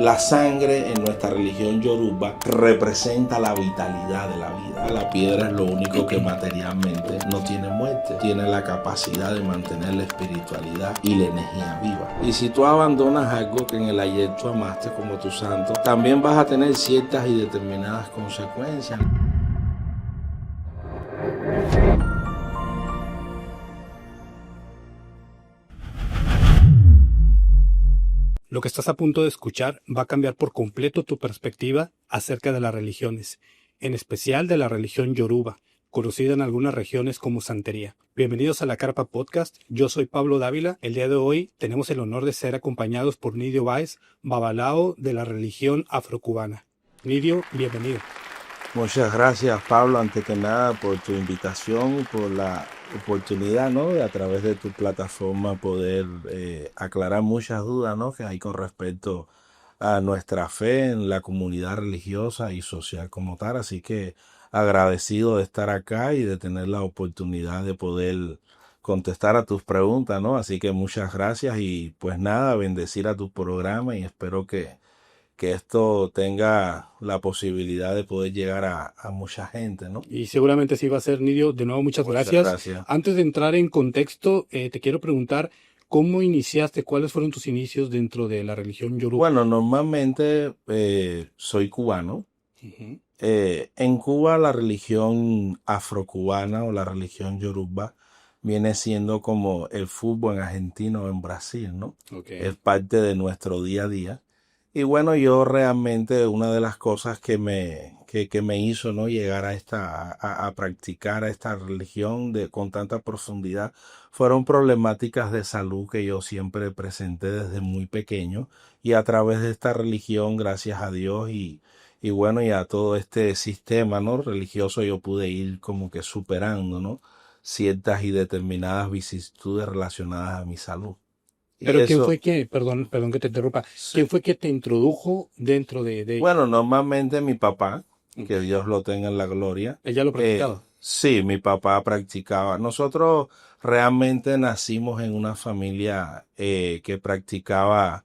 La sangre en nuestra religión yoruba representa la vitalidad de la vida. La piedra es lo único que materialmente no tiene muerte. Tiene la capacidad de mantener la espiritualidad y la energía viva. Y si tú abandonas algo que en el ayer tú amaste como tu santo, también vas a tener ciertas y determinadas consecuencias. Lo que estás a punto de escuchar va a cambiar por completo tu perspectiva acerca de las religiones, en especial de la religión yoruba, conocida en algunas regiones como santería. Bienvenidos a la Carpa Podcast, yo soy Pablo Dávila. El día de hoy tenemos el honor de ser acompañados por Nidio Báez, babalao de la religión afrocubana. Nidio, bienvenido. Muchas gracias, Pablo, ante que nada por tu invitación, por la oportunidad, ¿no?, de a través de tu plataforma poder aclarar muchas dudas, ¿no?, que hay con respecto a nuestra fe en la comunidad religiosa y social como tal. Así que agradecido de estar acá y de tener la oportunidad de poder contestar a tus preguntas, ¿no? Así que muchas gracias y pues nada, bendecir a tu programa y espero que esto tenga la posibilidad de poder llegar a mucha gente, ¿no? Y seguramente sí va a ser, Nidio. De nuevo, muchas Muchas gracias. gracias. Antes de entrar en contexto, te quiero preguntar, ¿cómo iniciaste? ¿Cuáles fueron tus inicios dentro de la religión yoruba? Bueno, normalmente soy cubano. Ujú. En Cuba la religión afrocubana o la religión yoruba viene siendo como el fútbol en Argentina o en Brasil, ¿no? Ok. Es parte de nuestro día a día. Y bueno, yo realmente una de las cosas que me hizo, ¿no?, llegar a practicar a esta religión con tanta profundidad fueron problemáticas de salud que yo siempre presenté desde muy pequeño, y a través de esta religión, gracias a Dios y bueno, y a todo este sistema, ¿no?, religioso, yo pude ir como que superando, ¿no?, ciertas y determinadas vicisitudes relacionadas a mi salud. Y Pero ¿quién eso, fue que, perdón que te interrumpa, sí. quién fue que te introdujo dentro de... Bueno, normalmente mi papá, que Ok. Dios lo tenga en la gloria, Ella lo practicaba. sí, mi papá practicaba. Nosotros realmente nacimos en una familia que practicaba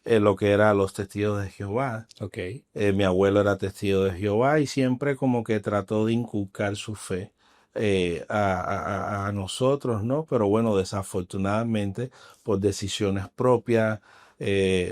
lo que era los testigos de Jehová. Ok. Mi abuelo era testigo de Jehová y siempre como que trató de inculcar su fe a nosotros, ¿no? Pero bueno, desafortunadamente, por decisiones propias,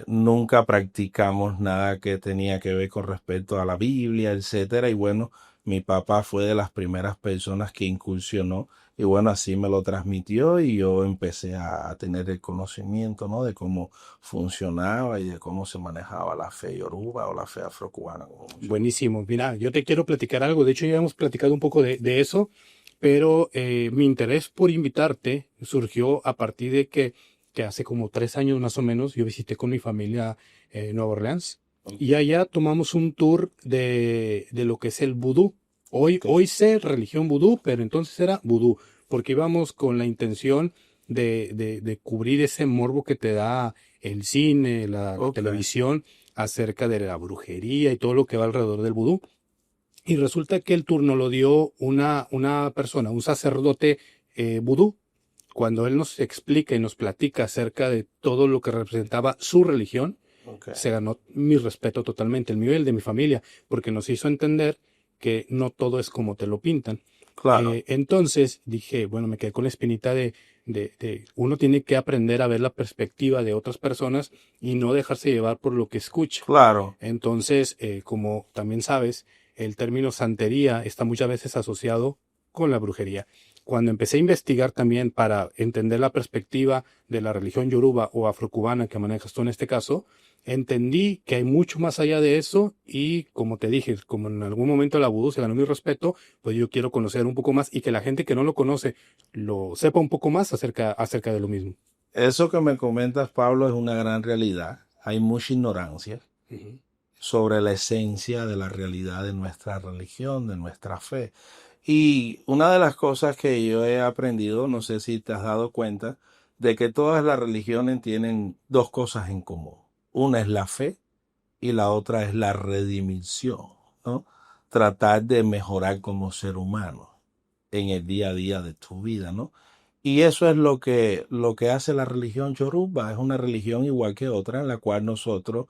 nunca practicamos nada que tenía que ver con respecto a la Biblia, etcétera. Y bueno, mi papá fue de las primeras personas que incursionó y bueno, así me lo transmitió y yo empecé a tener el conocimiento, ¿no?, de cómo funcionaba y de cómo se manejaba la fe yoruba o la fe afrocubana, como muchos. Buenísimo. Mira, yo te quiero platicar algo. De hecho, ya hemos platicado un poco de eso, pero mi interés por invitarte surgió a partir de que hace como 3 años más o menos yo visité con mi familia Nueva Orleans y allá tomamos un tour de lo que es el vudú. Ok. Hoy sé religión vudú, pero entonces era vudú, porque íbamos con la intención de cubrir ese morbo que te da el cine, la Ok. televisión acerca de la brujería y todo lo que va alrededor del vudú. Y resulta que el turno lo dio una persona, un sacerdote vudú. Cuando él nos explica y nos platica acerca de todo lo que representaba su religión, Ok. se ganó mi respeto totalmente, el mío y el de mi familia, porque nos hizo entender que no todo es como te lo pintan. Claro, Entonces dije, bueno, me quedé con la espinita de uno tiene que aprender a ver la perspectiva de otras personas y no dejarse llevar por lo que escucha. claro. Entonces, como también sabes, el término santería está muchas veces asociado con la brujería. Cuando empecé a investigar también para entender la perspectiva de la religión yoruba o afrocubana que manejas tú en este caso, entendí que hay mucho más allá de eso y como te dije, como en algún momento la vudú se ganó mi respeto, pues yo quiero conocer un poco más y que la gente que no lo conoce lo sepa un poco más acerca de lo mismo. Eso que me comentas, Pablo, es una gran realidad. Hay mucha ignorancia Ujú. sobre la esencia de la realidad de nuestra religión, de nuestra fe. Y una de las cosas que yo he aprendido, no sé si te has dado cuenta, de que todas las religiones tienen dos cosas en común. Una es la fe y la otra es la redimición, ¿no? Tratar de mejorar como ser humano en el día a día de tu vida, ¿no? Y eso es lo que hace la religión yoruba. Es una religión igual que otra en la cual nosotros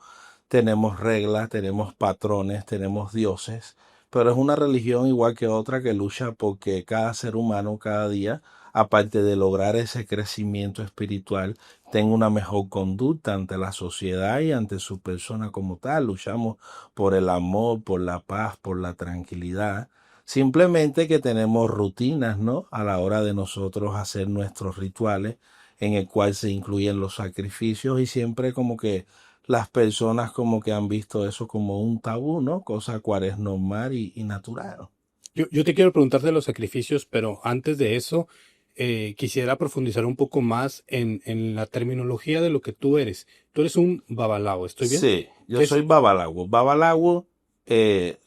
tenemos reglas, tenemos patrones, tenemos dioses, pero es una religión igual que otra que lucha porque cada ser humano cada día, aparte de lograr ese crecimiento espiritual, tenga una mejor conducta ante la sociedad y ante su persona como tal. Luchamos por el amor, por la paz, por la tranquilidad. Simplemente que tenemos rutinas, ¿no? A la hora de nosotros hacer nuestros rituales, en el cual se incluyen los sacrificios y siempre como que las personas como que han visto eso como un tabú, ¿no? Cosa cual es normal y natural. Yo te quiero preguntar de los sacrificios, pero antes de eso, quisiera profundizar un poco más en la terminología de lo que tú eres. Tú eres un babalao, ¿estoy bien? Sí, yo ¿Qué es? soy babalawo. Babalawo,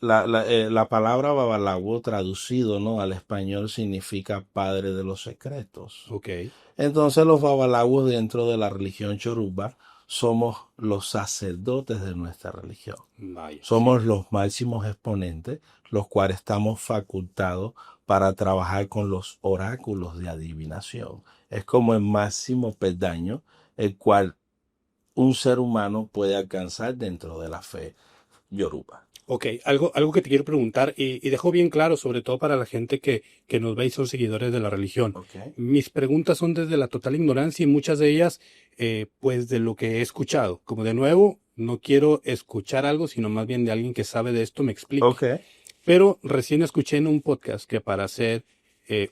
la palabra babalawo traducido, ¿no? al español significa padre de los secretos. Ok, Entonces los babalawos dentro de la religión yoruba somos los sacerdotes de nuestra religión. vaya, sí. Somos los máximos exponentes, los cuales estamos facultados para trabajar con los oráculos de adivinación. Es como el máximo peldaño, el cual un ser humano puede alcanzar dentro de la fe yoruba. Ok, algo que te quiero preguntar y dejo bien claro, sobre todo para la gente que nos ve y son seguidores de la religión. ¿Ok? Mis preguntas son desde la total ignorancia y muchas de ellas, pues de lo que he escuchado. Como de nuevo, no quiero escuchar algo, sino más bien de alguien que sabe de esto me explique. Ok. Pero recién escuché en un podcast que para ser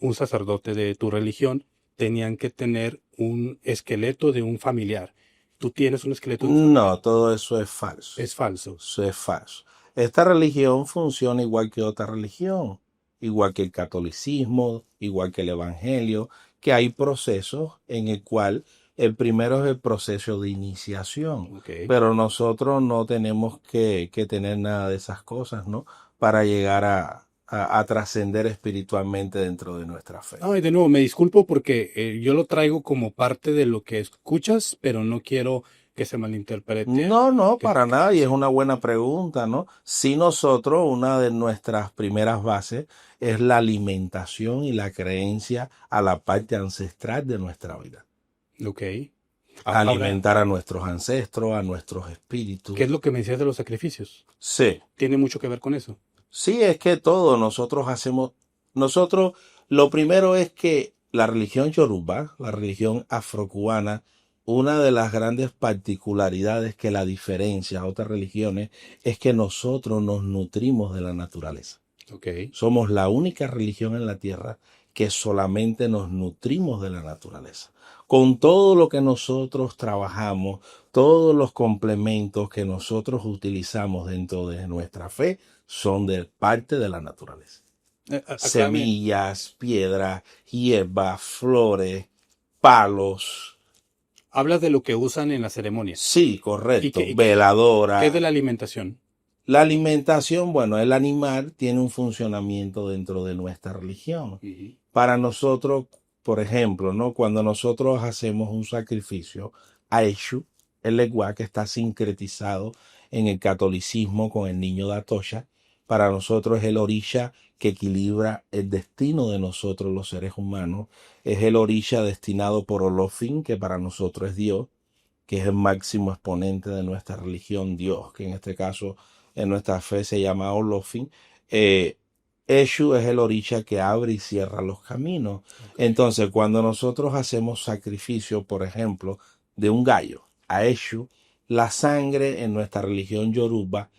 un sacerdote de tu religión tenían que tener un esqueleto de un familiar. ¿Tú tienes un esqueleto de un familiar? No, todo eso es falso. Es falso. Eso es falso. Esta religión funciona igual que otra religión, igual que el catolicismo, igual que el evangelio, que hay procesos en el cual el primero es el proceso de iniciación, Ok. pero nosotros no tenemos que tener nada de esas cosas, ¿no? Para llegar a trascender espiritualmente dentro de nuestra fe. No, y de nuevo, me disculpo porque yo lo traigo como parte de lo que escuchas, pero no quiero que se malinterprete. No, no, Que, para nada, y es sí. una buena pregunta, ¿no? Si nosotros, una de nuestras primeras bases es la alimentación y la creencia a la parte ancestral de nuestra vida. Ok. Ahora, Alimentar a nuestros ancestros, a nuestros ¿qué espíritus. es lo que me decías de los sacrificios? Sí, Tiene mucho que ver con eso. sí, es que todo nosotros hacemos, nosotros, lo primero es que la religión yoruba, la religión afrocubana, una de las grandes particularidades que la diferencia a otras religiones es que nosotros nos nutrimos de la naturaleza. Ok. Somos la única religión en la tierra que solamente nos nutrimos de la naturaleza. Con todo lo que nosotros trabajamos, todos los complementos que nosotros utilizamos dentro de nuestra fe son de parte de la naturaleza. Aclárame, Semillas, piedras, hierbas, flores, palos. hablas de lo que usan en las ceremonias. Sí, ¿Y qué, correcto. qué es de Veladora. la alimentación? La alimentación, bueno, el animal tiene un funcionamiento dentro de nuestra religión. Ujú. Para nosotros, por ejemplo, ¿no? Cuando nosotros hacemos un sacrificio a Eshu, el legua que está sincretizado en el catolicismo con el niño de Atocha, para nosotros es el orisha que equilibra el destino de nosotros los seres humanos, es el orisha destinado por Olofin, que para nosotros es Dios, que es el máximo exponente de nuestra religión, Dios, que en este caso en nuestra fe se llama Olofin. Eh, Eshu es el orisha que abre y cierra los caminos. Ok. Entonces, cuando nosotros hacemos sacrificio, por ejemplo, de un gallo a Eshu, la sangre en nuestra religión yoruba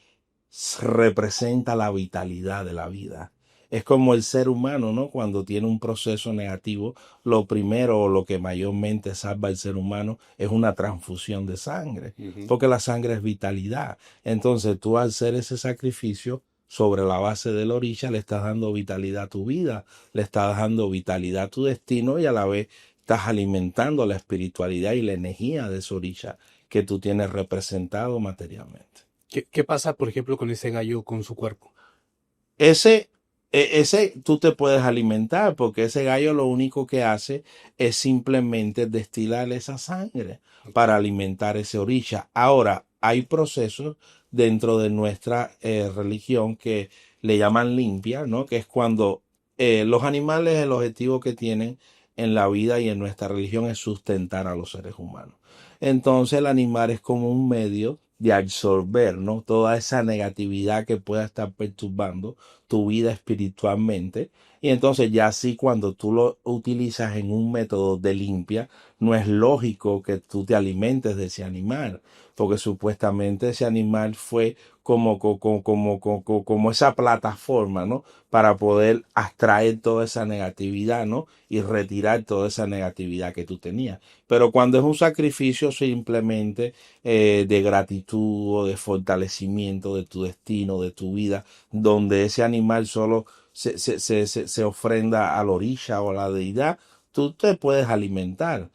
representa la vitalidad de la vida. Es como el ser humano, ¿no? Cuando tiene un proceso negativo, lo primero o lo que mayormente salva al ser humano es una transfusión de sangre, Ujú. porque la sangre es vitalidad. Entonces tú al hacer ese sacrificio sobre la base del orisha le estás dando vitalidad a tu vida, le estás dando vitalidad a tu destino y a la vez estás alimentando la espiritualidad y la energía de ese orisha que tú tienes representado materialmente. ¿Qué pasa, por ejemplo, con ese gallo con su cuerpo? Ese, ese tú te puedes alimentar porque ese gallo lo único que hace es simplemente destilar esa sangre Ok. para alimentar ese orisha. Ahora, hay procesos dentro de nuestra religión que le llaman limpia, ¿no? Que es cuando los animales, el objetivo que tienen en la vida y en nuestra religión es sustentar a los seres humanos. Entonces el animal es como un medio de absorber, ¿no? Toda esa negatividad que pueda estar perturbando tu vida espiritualmente. Y entonces ya así cuando tú lo utilizas en un método de limpia, no es lógico que tú te alimentes de ese animal, porque supuestamente ese animal fue como esa plataforma, ¿no? Para poder abstraer toda esa negatividad, ¿no? Y retirar toda esa negatividad que tú tenías. Pero cuando es un sacrificio simplemente de gratitud o de fortalecimiento de tu destino, de tu vida, donde ese animal solo se ofrenda a la orilla o a la deidad, tú te puedes alimentar.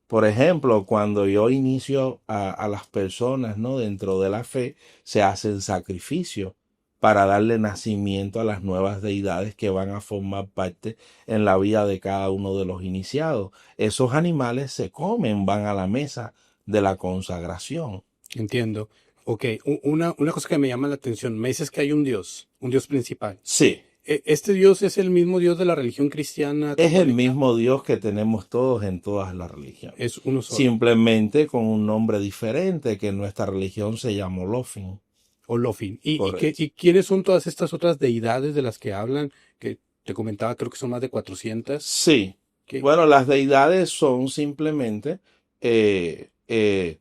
Por ejemplo, cuando yo inicio a las personas, ¿no? Dentro de la fe, se hacen sacrificios para darle nacimiento a las nuevas deidades que van a formar parte en la vida de cada uno de los iniciados. Esos animales se comen, van a la mesa de la consagración. Entiendo. Ok, una cosa que me llama la atención, me dices que hay un Dios principal. Sí, ¿Este Dios es el mismo Dios de la religión cristiana es el católica? mismo Dios que tenemos todos en todas las religiones, Es uno solo. simplemente con un nombre diferente que en nuestra religión se llama Lofin. Olofin. Correcto. ¿Y quiénes son todas estas otras deidades de las que hablan? Que te comentaba, creo que son más de 400. Sí, ¿Qué? bueno, las deidades son simplemente eh, eh,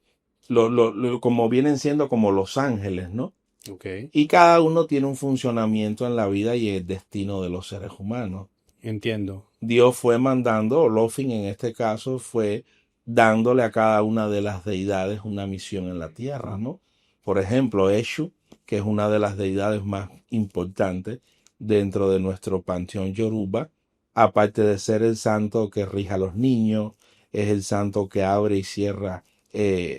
como vienen siendo como los ángeles, ¿no? Ok, Y cada uno tiene un funcionamiento en la vida y el destino de los seres humanos. entiendo. Dios fue mandando, o Lofin en este caso, fue dándole a cada una de las deidades una misión en la tierra, ¿no? Por ejemplo, Eshu, que es una de las deidades más importantes dentro de nuestro panteón Yoruba, aparte de ser el santo que rige a los niños, es el santo que abre y cierra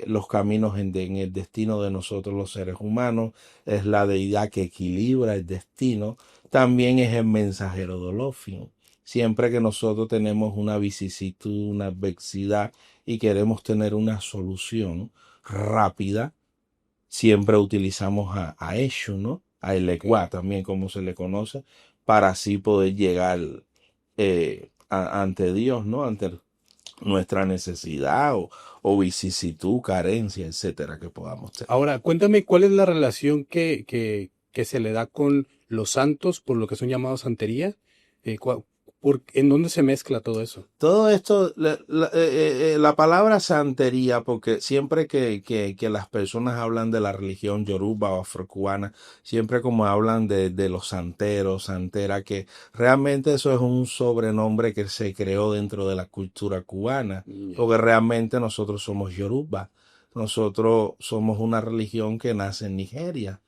los caminos en el destino de nosotros los seres humanos, es la deidad que equilibra el destino, también es el mensajero de Lofin. Siempre que nosotros tenemos una vicisitud, una adversidad y queremos tener una solución rápida, siempre utilizamos a Eshu, ¿no? A Ok. Elegua también, como se le conoce, para así poder llegar ante Dios, ¿no? Ante nuestra necesidad o vicisitud, carencia, etcétera, que podamos tener. Ahora, cuéntame cuál es la relación que se le da con los santos, por lo que son llamados santería. ¿En dónde se mezcla todo eso? Todo esto, la palabra santería, porque siempre que las personas hablan de la religión yoruba o afrocubana, siempre como hablan de los santeros, santera, que realmente eso es un sobrenombre que se creó dentro de la cultura cubana, Ya. porque realmente nosotros somos yoruba, nosotros somos una religión que nace en Nigeria.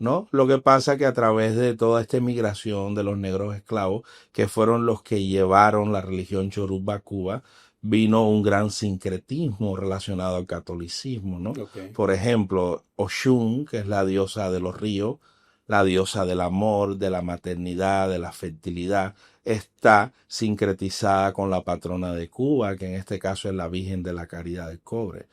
¿No? Lo que pasa que a través de toda esta migración de los negros esclavos, que fueron los que llevaron la religión yoruba a Cuba, vino un gran sincretismo relacionado al catolicismo, ¿no? Ok. Por ejemplo, Oshun, que es la diosa de los ríos, la diosa del amor, de la maternidad, de la fertilidad, está sincretizada con la patrona de Cuba, que en este caso es la Virgen de la Caridad del Cobre.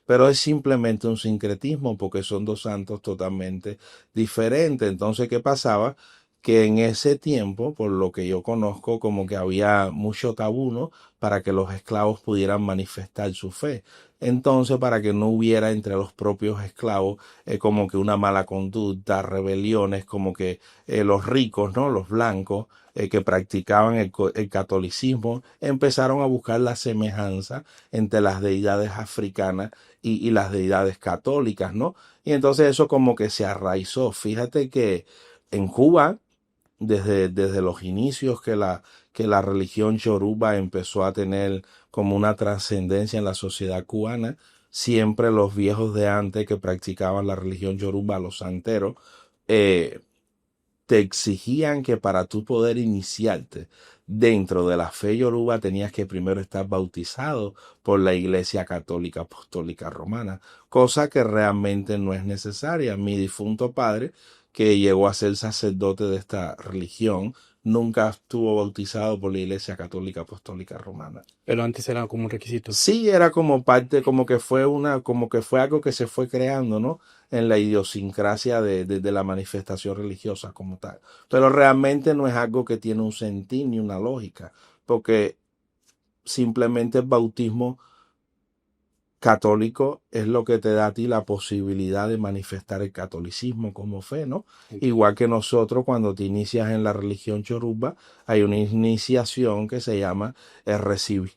Pero es simplemente un sincretismo porque son dos santos totalmente diferentes. Entonces, ¿qué pasaba? Que en ese tiempo, por lo que yo conozco, como que había mucho tabú, ¿no? Para que los esclavos pudieran manifestar su fe. Entonces, para que no hubiera entre los propios esclavos como que una mala conducta, rebeliones, como que los ricos, ¿no? Los blancos que practicaban el catolicismo, empezaron a buscar la semejanza entre las deidades africanas y las deidades católicas, ¿no? Y entonces eso como que se arraizó. Fíjate que en Cuba, desde los inicios que la religión yoruba empezó a tener como una trascendencia en la sociedad cubana, siempre los viejos de antes que practicaban la religión yoruba, los santeros, eh, te exigían que para tú poder iniciarte dentro de la fe yoruba tenías que primero estar bautizado por la Iglesia Católica Apostólica Romana, cosa que realmente no es necesaria. Mi difunto padre, que llegó a ser sacerdote de esta religión, nunca estuvo bautizado por la Iglesia Católica Apostólica Romana. Pero antes era como un requisito. Sí, era como parte, como que fue algo que se fue creando, ¿no? En la idiosincrasia de la manifestación religiosa como tal. Pero realmente no es algo que tiene un sentido ni una lógica, porque simplemente el bautismo católico es lo que te da a ti la posibilidad de manifestar el catolicismo como fe, ¿no? Igual que nosotros cuando te inicias en la religión Yoruba, hay una iniciación que se llama recibir,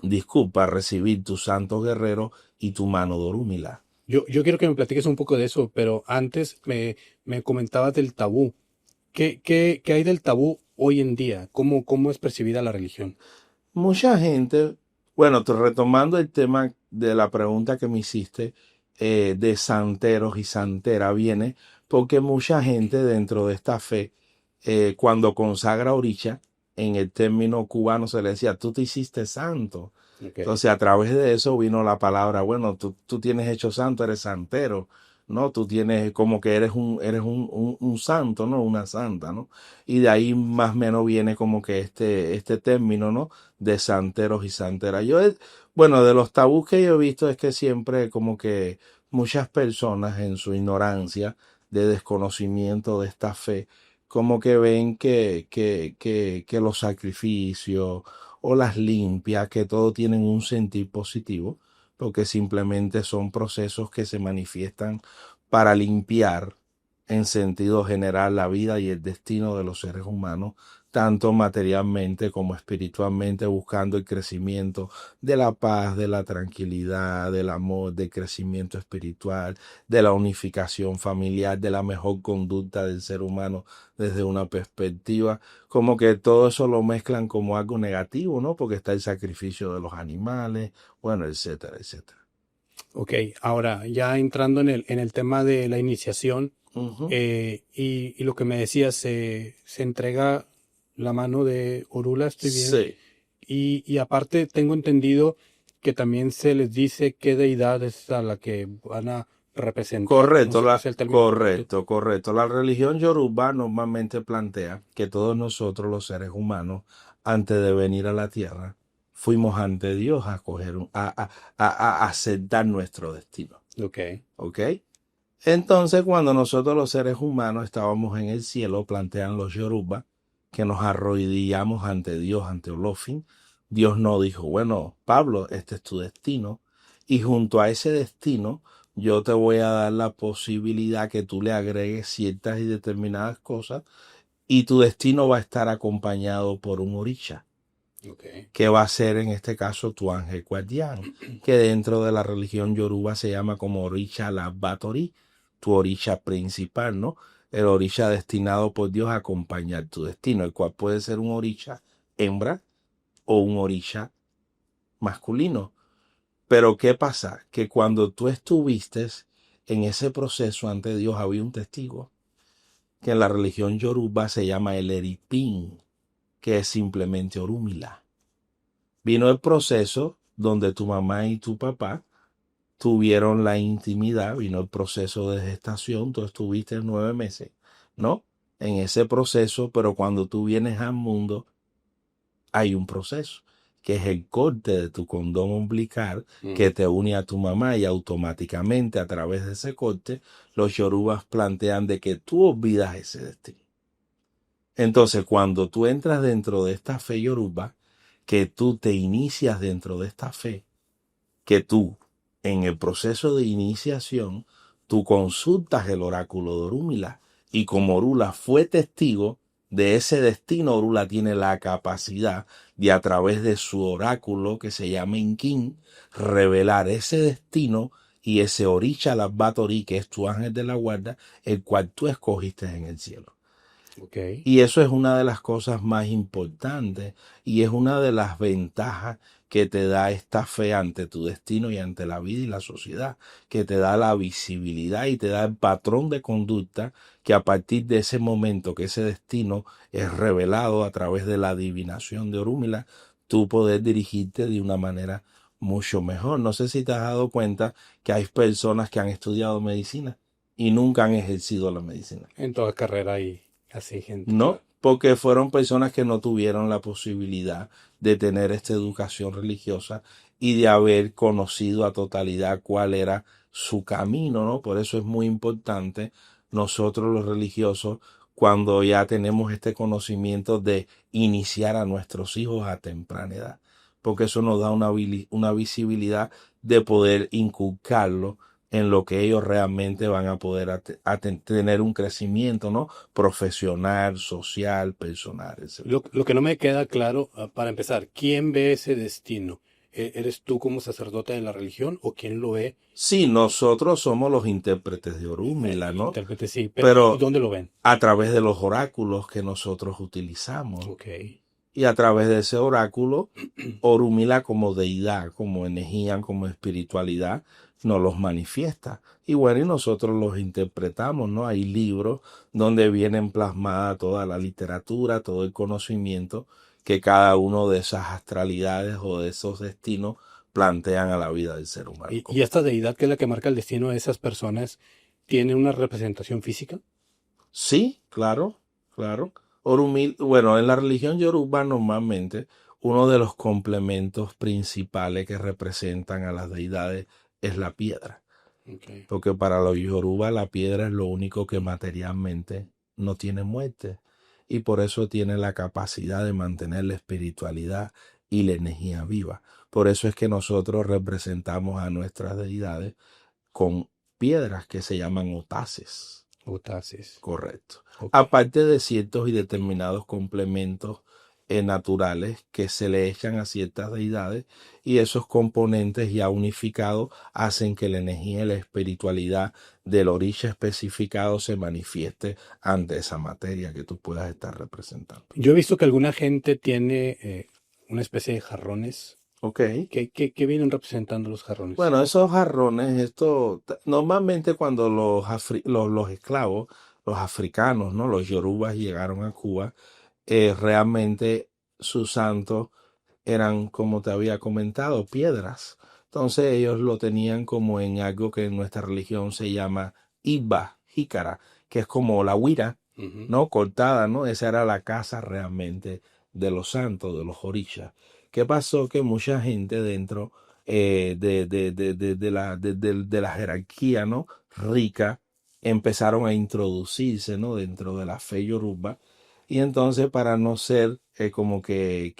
recibir tu santo guerrero y tu mano dorúmila. Yo quiero que me platiques un poco de eso, pero antes me comentabas del tabú. ¿Qué hay del tabú hoy en día? ¿Cómo es percibida la religión? Mucha gente, bueno, retomando el tema de la pregunta que me hiciste de santeros y santera, viene porque mucha gente dentro de esta fe, cuando consagra oricha, en el término cubano se le decía, tú te hiciste santo. Okay. Entonces a través de eso vino la palabra, bueno, tú tienes hecho santo, eres santero, ¿no? Tú tienes como que eres un santo, ¿no? Una santa, ¿no? Y de ahí más o menos viene como que este término, ¿no? De santeros y santeras. Bueno, de los tabús que yo he visto es que siempre como que muchas personas en su ignorancia de desconocimiento de esta fe, como que ven que los sacrificios o las limpias, que todo tienen un sentir positivo, porque simplemente son procesos que se manifiestan para limpiar en sentido general la vida y el destino de los seres humanos, tanto materialmente como espiritualmente, buscando el crecimiento de la paz, de la tranquilidad, del amor, del crecimiento espiritual, de la unificación familiar, de la mejor conducta del ser humano desde una perspectiva, como que todo eso lo mezclan como algo negativo, ¿no? Porque está el sacrificio de los animales, bueno, etcétera, etcétera. Ok, ahora ya entrando en el tema de la iniciación, Ujú. y lo que me decías, se entrega la mano de Orula, estoy bien. Sí. Y aparte tengo entendido que también se les dice qué deidad es a la que van a representar. No Correcto, sé si es el término correcto. correcto. La religión yoruba normalmente plantea que todos nosotros, los seres humanos, antes de venir a la tierra, fuimos ante Dios a coger a aceptar nuestro destino. Ok, ¿Ok? Entonces, cuando nosotros los seres humanos estábamos en el cielo, plantean los yoruba que nos arrodillamos ante Dios, ante Olofin. Dios nos dijo, bueno, Pablo, este es tu destino. Y junto a ese destino, yo te voy a dar la posibilidad que tú le agregues ciertas y determinadas cosas y tu destino va a estar acompañado por un orisha, ok, que va a ser en este caso tu ángel guardián, que dentro de la religión yoruba se llama como orisha Labatori, tu orisha principal, ¿no? El orisha destinado por Dios a acompañar tu destino, el cual puede ser un orisha hembra o un orisha masculino. Pero ¿qué pasa? Que cuando tú estuviste en ese proceso ante Dios había un testigo, que en la religión yoruba se llama el eripín, que es simplemente Orúmila. Vino el proceso donde tu mamá y tu papá tuvieron la intimidad, vino el proceso de gestación, tú estuviste 9 meses, ¿no? En ese proceso, pero cuando tú vienes al mundo, hay un proceso, que es el corte de tu condón umbilical que te une a tu mamá y automáticamente a través de ese corte, los yorubas plantean de que tú olvidas ese destino. Entonces, cuando tú entras dentro de esta fe yoruba, que tú te inicias dentro de esta fe, que tú, en el proceso de iniciación, tú consultas el oráculo de Orúmila y como Orula fue testigo de ese destino, Orula tiene la capacidad de a través de su oráculo que se llama Inquín, revelar ese destino y ese Orisha Labbatori, que es tu ángel de la guarda, el cual tú escogiste en el cielo. ok. Y eso es una de las cosas más importantes y es una de las ventajas que te da esta fe ante tu destino y ante la vida y la sociedad, que te da la visibilidad y te da el patrón de conducta que a partir de ese momento que ese destino es revelado a través de la adivinación de Orúmila, tú poder dirigirte de una manera mucho mejor. No sé si te has dado cuenta que hay personas que han estudiado medicina y nunca han ejercido la medicina. En toda carrera hay así gente, No, ¿verdad? porque fueron personas que no tuvieron la posibilidad de tener esta educación religiosa y de haber conocido a totalidad cuál era su camino, ¿no? Por eso es muy importante nosotros los religiosos, cuando ya tenemos este conocimiento de iniciar a nuestros hijos a temprana edad, porque eso nos da una visibilidad de poder inculcarlo en lo que ellos realmente van a poder tener un crecimiento, ¿no? Profesional, social, personal, etc. Lo que no me queda claro, para empezar, ¿quién ve ese destino? ¿Eres tú como sacerdote de la religión o quién lo ve? Sí, nosotros somos los intérpretes de Orúmila, ¿no? Intérprete, sí, pero ¿y Pero dónde lo ven? a través de los oráculos que nosotros utilizamos. Ok. Y a través de ese oráculo, Orúmila como deidad, como energía, como espiritualidad, nos los manifiesta. Y bueno, y nosotros los interpretamos, ¿no? Hay libros donde vienen plasmada toda la literatura, todo el conocimiento que cada uno de esas astralidades o de esos destinos plantean a la vida del ser humano. Y esta deidad que es la que marca el destino de esas personas tiene una representación física? Sí, claro, claro. Bueno, en la religión yoruba normalmente uno de los complementos principales que representan a las deidades es la piedra, Okay. porque para los yoruba la piedra es lo único que materialmente no tiene muerte y por eso tiene la capacidad de mantener la espiritualidad y la energía viva. Por eso es que nosotros representamos a nuestras deidades con piedras que se llaman otaces. Otaces. Correcto. Ok. Aparte de ciertos y determinados complementos naturales que se le echan a ciertas deidades y esos componentes ya unificados hacen que la energía y la espiritualidad del orisha especificado se manifieste ante esa materia que tú puedas estar representando. Yo he visto que alguna gente tiene una especie de jarrones. Ok. ¿Qué vienen representando los jarrones? Bueno, esos jarrones, normalmente cuando los esclavos, los africanos, ¿no? Los yorubas llegaron a Cuba, realmente sus santos eran, como te había comentado, piedras. Entonces ellos lo tenían como en algo que en nuestra religión se llama iba, jícara, que es como la huira, Ujú. ¿no? Cortada, ¿no? Esa era la casa realmente de los santos, de los orishas. ¿Qué pasó? Que mucha gente dentro de la jerarquía, ¿no? Rica, empezaron a introducirse, ¿no? Dentro de la fe yoruba y entonces para no ser como que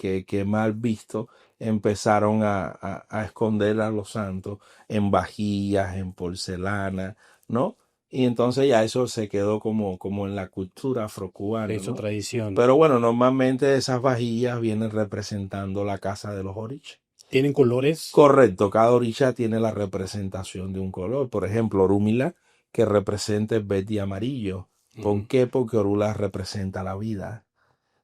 mal visto, empezaron a esconder a los santos en vajillas, en porcelana, ¿no? Y entonces ya eso se quedó como en la cultura Se afrocubana, hizo ¿no? tradición. Pero bueno, normalmente esas vajillas vienen representando la casa de los orichas. ¿Tienen colores? Correcto, cada orilla tiene la representación de un color. Por ejemplo, Orúmila, que representa el verde y amarillo. ¿Por Ujú. qué? Porque Orula representa la vida,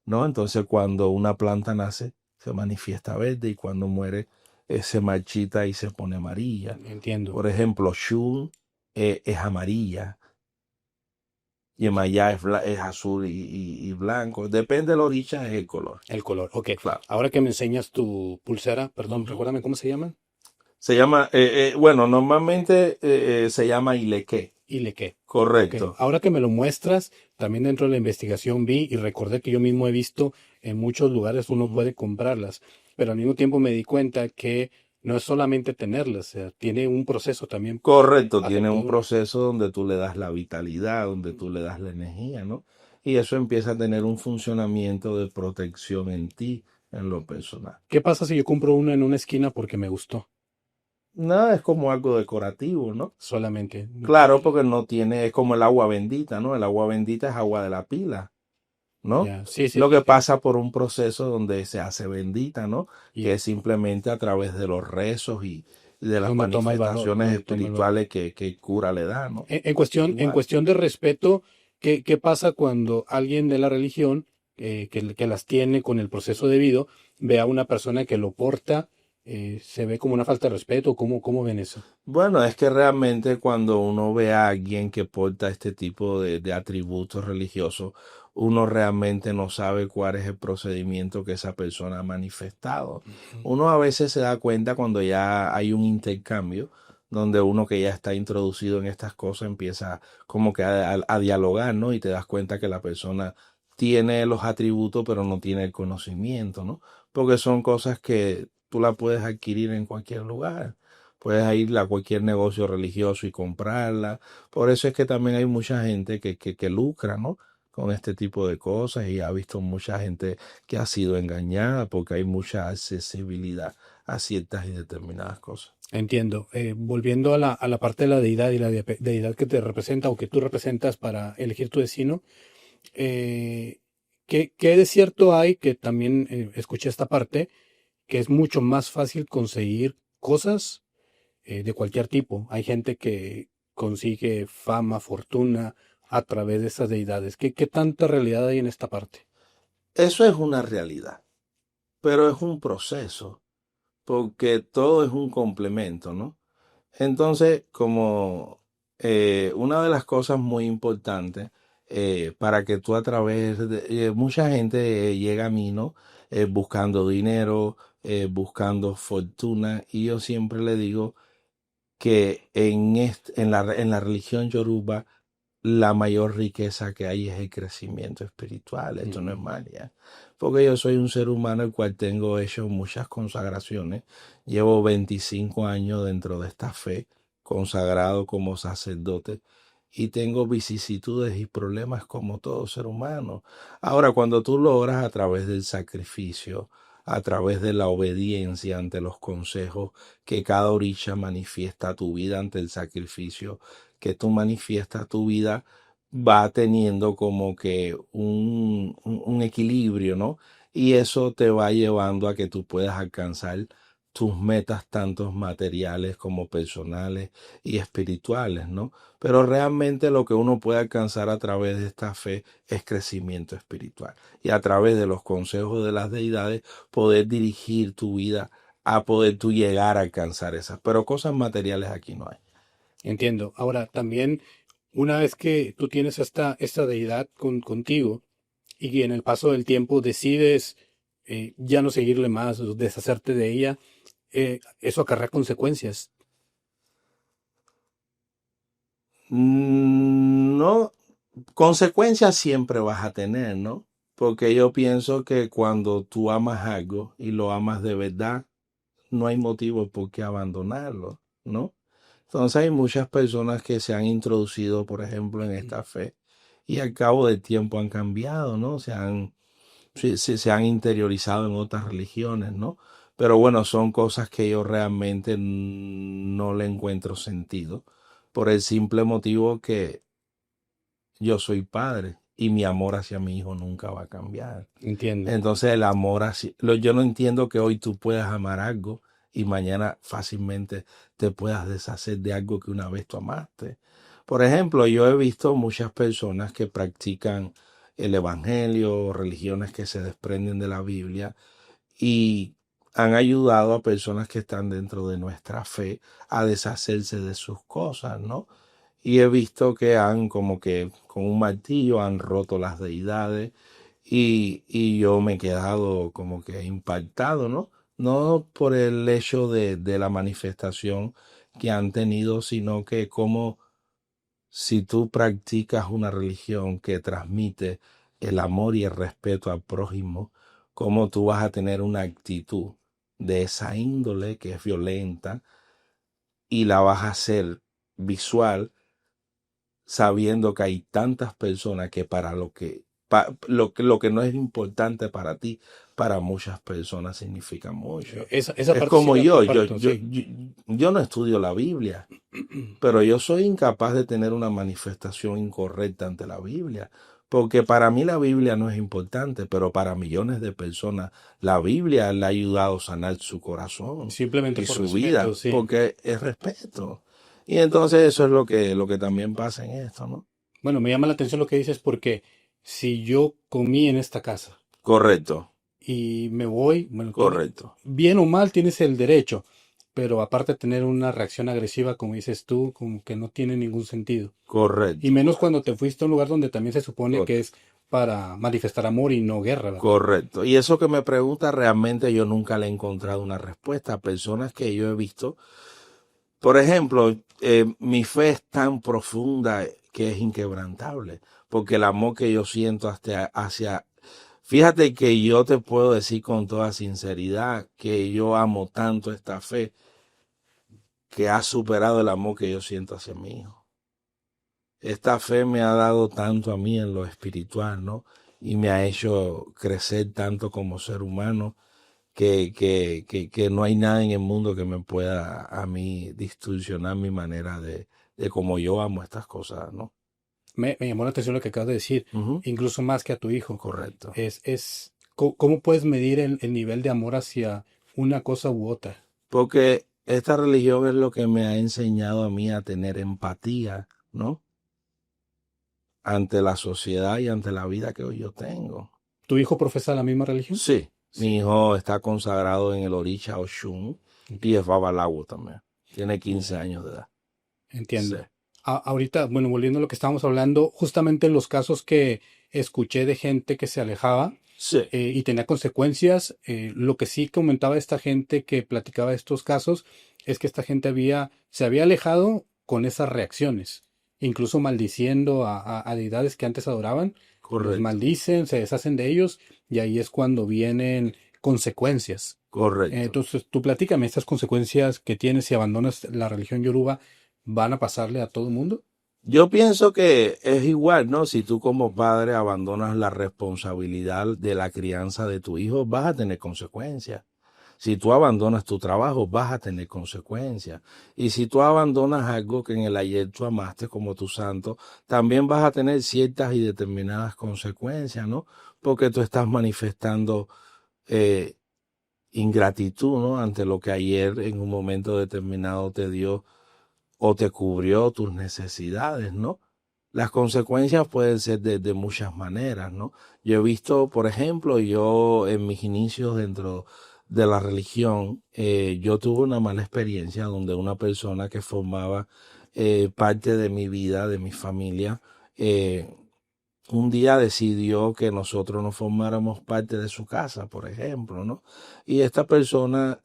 ¿no? Entonces, cuando una planta nace, se manifiesta verde y cuando muere, se marchita y se pone amarilla. Entiendo. Por ejemplo, Shun es amarilla, Yemayá es azul y blanco. Depende de la orilla, es el color. El color. Ok. Claro. Ahora que me enseñas tu pulsera, perdón, Ujú. recuérdame cómo se llaman. Se llama, bueno, normalmente se llama ilequé. Y le qué. Ok. Correcto. Ahora que me lo muestras, también dentro de la investigación vi y recordé que yo mismo he visto en muchos lugares uno Ujú. puede comprarlas, pero al mismo tiempo me di cuenta que no es solamente tenerlas, o sea, tiene un proceso también. Correcto, Hace tiene un todo. proceso donde tú le das la vitalidad, donde tú le das la energía, ¿no? Y eso empieza a tener un funcionamiento de protección en ti, en lo personal. ¿Qué pasa si yo compro una en una esquina porque me gustó? Nada, es como algo decorativo, ¿no? Solamente. Claro, porque no tiene, es como el agua bendita, ¿no? El agua bendita es agua de la pila, ¿no? Ya, sí, sí, Lo que sí. pasa por un proceso donde se hace bendita, ¿no? Y Que es simplemente a través de los rezos y de las donde toma el valor, manifestaciones donde toma el valor. espirituales que el cura le da, ¿no? En Igual. cuestión de respeto, ¿qué pasa cuando alguien de la religión que las tiene con el proceso debido ve a una persona que lo porta, se ve como una falta de respeto? ¿Cómo ven eso? Bueno, es que realmente cuando uno ve a alguien que porta este tipo de atributos religiosos, uno realmente no sabe cuál es el procedimiento que esa persona ha manifestado. Ujú. Uno a veces se da cuenta cuando ya hay un intercambio, donde uno que ya está introducido en estas cosas empieza como que a dialogar, ¿no? Y te das cuenta que la persona tiene los atributos, pero no tiene el conocimiento, ¿no? Porque son cosas que tú la puedes adquirir en cualquier lugar. Puedes ir a cualquier negocio religioso y comprarla. Por eso es que también hay mucha gente que lucra, ¿no? Con este tipo de cosas y ha visto mucha gente que ha sido engañada porque hay mucha accesibilidad a ciertas y determinadas cosas. Entiendo. Volviendo a la parte de la deidad y la deidad que te representa o que tú representas para elegir tu destino, eh, ¿qué de cierto hay que también escuché esta parte, que es mucho más fácil conseguir cosas de cualquier tipo? Hay gente que consigue fama, fortuna a través de esas deidades. ¿Qué tanta realidad hay en esta parte? Eso es una realidad, pero es un proceso, porque todo es un complemento, ¿no? Entonces, como una de las cosas muy importantes para que tú a través de mucha gente llega a mí, ¿no? Buscando dinero, buscando fortuna, y yo siempre le digo que en la religión yoruba la mayor riqueza que hay es el crecimiento espiritual. Esto no es Ujú. magia. Porque yo soy un ser humano el cual tengo hecho muchas consagraciones. Llevo 25 años dentro de esta fe, consagrado como sacerdote. Y tengo vicisitudes y problemas como todo ser humano. Ahora, cuando tú logras a través del sacrificio, a través de la obediencia ante los consejos que cada orisha manifiesta tu vida ante el sacrificio, que tú manifiestas tu vida, va teniendo como que un equilibrio, ¿no? Y eso te va llevando a que tú puedas alcanzar tus metas, tanto materiales como personales y espirituales, ¿no? Pero realmente lo que uno puede alcanzar a través de esta fe es crecimiento espiritual. Y a través de los consejos de las deidades, poder dirigir tu vida a poder tú llegar a alcanzar esas. Pero cosas materiales aquí no hay. Entiendo. Ahora, también, una vez que tú tienes esta deidad contigo y en el paso del tiempo decides ya no seguirle más o deshacerte de ella, eso acarrea consecuencias. No, consecuencias siempre vas a tener, ¿no? Porque yo pienso que cuando tú amas algo y lo amas de verdad, no hay motivo por qué abandonarlo, ¿no? Entonces hay muchas personas que se han introducido, por ejemplo, en esta fe y al cabo del tiempo han cambiado, ¿no? Se han interiorizado en otras religiones, ¿no? Pero bueno, son cosas que yo realmente no le encuentro sentido por el simple motivo que yo soy padre y mi amor hacia mi hijo nunca va a cambiar. Entiendo. Entonces el amor así, yo no entiendo que hoy tú puedas amar algo y mañana fácilmente te puedas deshacer de algo que una vez tú amaste. Por ejemplo, yo he visto muchas personas que practican el evangelio, religiones que se desprenden de la Biblia y han ayudado a personas que están dentro de nuestra fe a deshacerse de sus cosas, ¿no? Y he visto que han como que con un martillo han roto las deidades y yo me he quedado como que impactado, ¿no? No por el hecho de la manifestación que han tenido, sino que como si tú practicas una religión que transmite el amor y el respeto al prójimo, cómo tú vas a tener una actitud de esa índole que es violenta y la vas a hacer visual sabiendo que hay tantas personas que para lo que no es importante para ti, para muchas personas significa mucho. Esa Es parte sí como la yo, comparto, sí. yo no estudio la Biblia, pero yo soy incapaz de tener una manifestación incorrecta ante la Biblia, porque para mí la Biblia no es importante, pero para millones de personas la Biblia le ha ayudado a sanar su corazón Simplemente y por su respeto, vida, sí. porque es respeto. Y entonces eso es lo que también pasa en esto, ¿no? Bueno, me llama la atención lo que dices porque si yo comí en esta casa Correcto, y me voy, bueno, correcto, bien o mal tienes el derecho, pero aparte de tener una reacción agresiva, como dices tú, como que no tiene ningún sentido. Y correcto, menos cuando te fuiste a un lugar donde también se supone cor- que es para manifestar amor y no guerra, ¿verdad? correcto. Y eso que me pregunta, realmente yo nunca le he encontrado una respuesta a personas que yo he visto. Por ejemplo, mi fe es tan profunda que es inquebrantable, porque el amor que yo siento fíjate que yo te puedo decir con toda sinceridad que yo amo tanto esta fe que ha superado el amor que yo siento hacia mi hijo. Esta fe me ha dado tanto a mí en lo espiritual, ¿no? Y me ha hecho crecer tanto como ser humano que no hay nada en el mundo que me pueda a mí distorsionar mi manera de cómo yo amo estas cosas, ¿no? Me llamó la atención lo que acabas de decir, Ujú, incluso más que a tu hijo. correcto. ¿Cómo puedes medir el nivel de amor hacia una cosa u otra? Porque esta religión es lo que me ha enseñado a mí a tener empatía, ¿no? Ante la sociedad y ante la vida que hoy yo tengo. ¿Tu hijo profesa la misma religión? Sí, Sí, mi hijo está consagrado en el Orisha Oshun ok, y es babalawo también. Tiene ya, 15 años de edad. Sí. entiendo. Ahorita, bueno, volviendo a lo que estábamos hablando, justamente en los casos que escuché de gente que se alejaba Sí, y tenía consecuencias, lo que sí comentaba esta gente que platicaba estos casos es que esta gente se había alejado con esas reacciones, incluso maldiciendo a deidades que antes adoraban, los correcto, maldicen, se deshacen de ellos y ahí es cuando vienen consecuencias. correcto. Entonces, tú platícame, estas consecuencias que tienes si abandonas la religión yoruba, ¿van a pasarle a todo el mundo? Yo pienso que es igual, ¿no? Si tú como padre abandonas la responsabilidad de la crianza de tu hijo, vas a tener consecuencias. Si tú abandonas tu trabajo, vas a tener consecuencias. Y si tú abandonas algo que en el ayer tú amaste como tu santo, también vas a tener ciertas y determinadas consecuencias, ¿no? Porque tú estás manifestando eh, ingratitud, ¿no? Ante lo que ayer en un momento determinado te dio o te cubrió tus necesidades, ¿no? Las consecuencias pueden ser de muchas maneras, ¿no? Yo he visto, por ejemplo, yo en mis inicios dentro de la religión, yo tuve una mala experiencia donde una persona que formaba parte de mi vida, de mi familia, eh, un día decidió que nosotros no formáramos parte de su casa, por ejemplo, ¿no? Y esta persona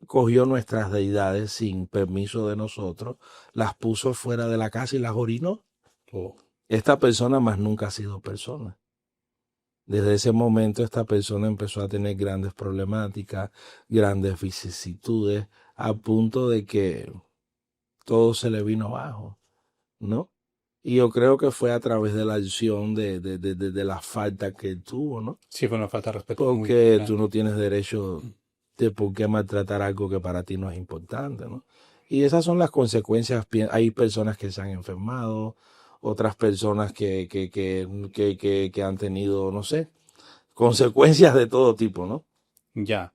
cogió nuestras deidades sin permiso de nosotros, las puso fuera de la casa y las orinó. O Esta persona más nunca ha sido persona. Desde ese momento esta persona empezó a tener grandes problemáticas, grandes vicisitudes, a punto de que todo se le vino abajo, ¿no? Y yo creo que fue a través de la acción de la falta que él tuvo, ¿no? sí fue una falta de respeto muy Porque tú grande. no tienes derecho de por qué maltratar algo que para ti no es importante, ¿no? Y esas son las consecuencias. Hay personas que se han enfermado, otras personas que han tenido, no sé, consecuencias de todo tipo, ¿no? Ya.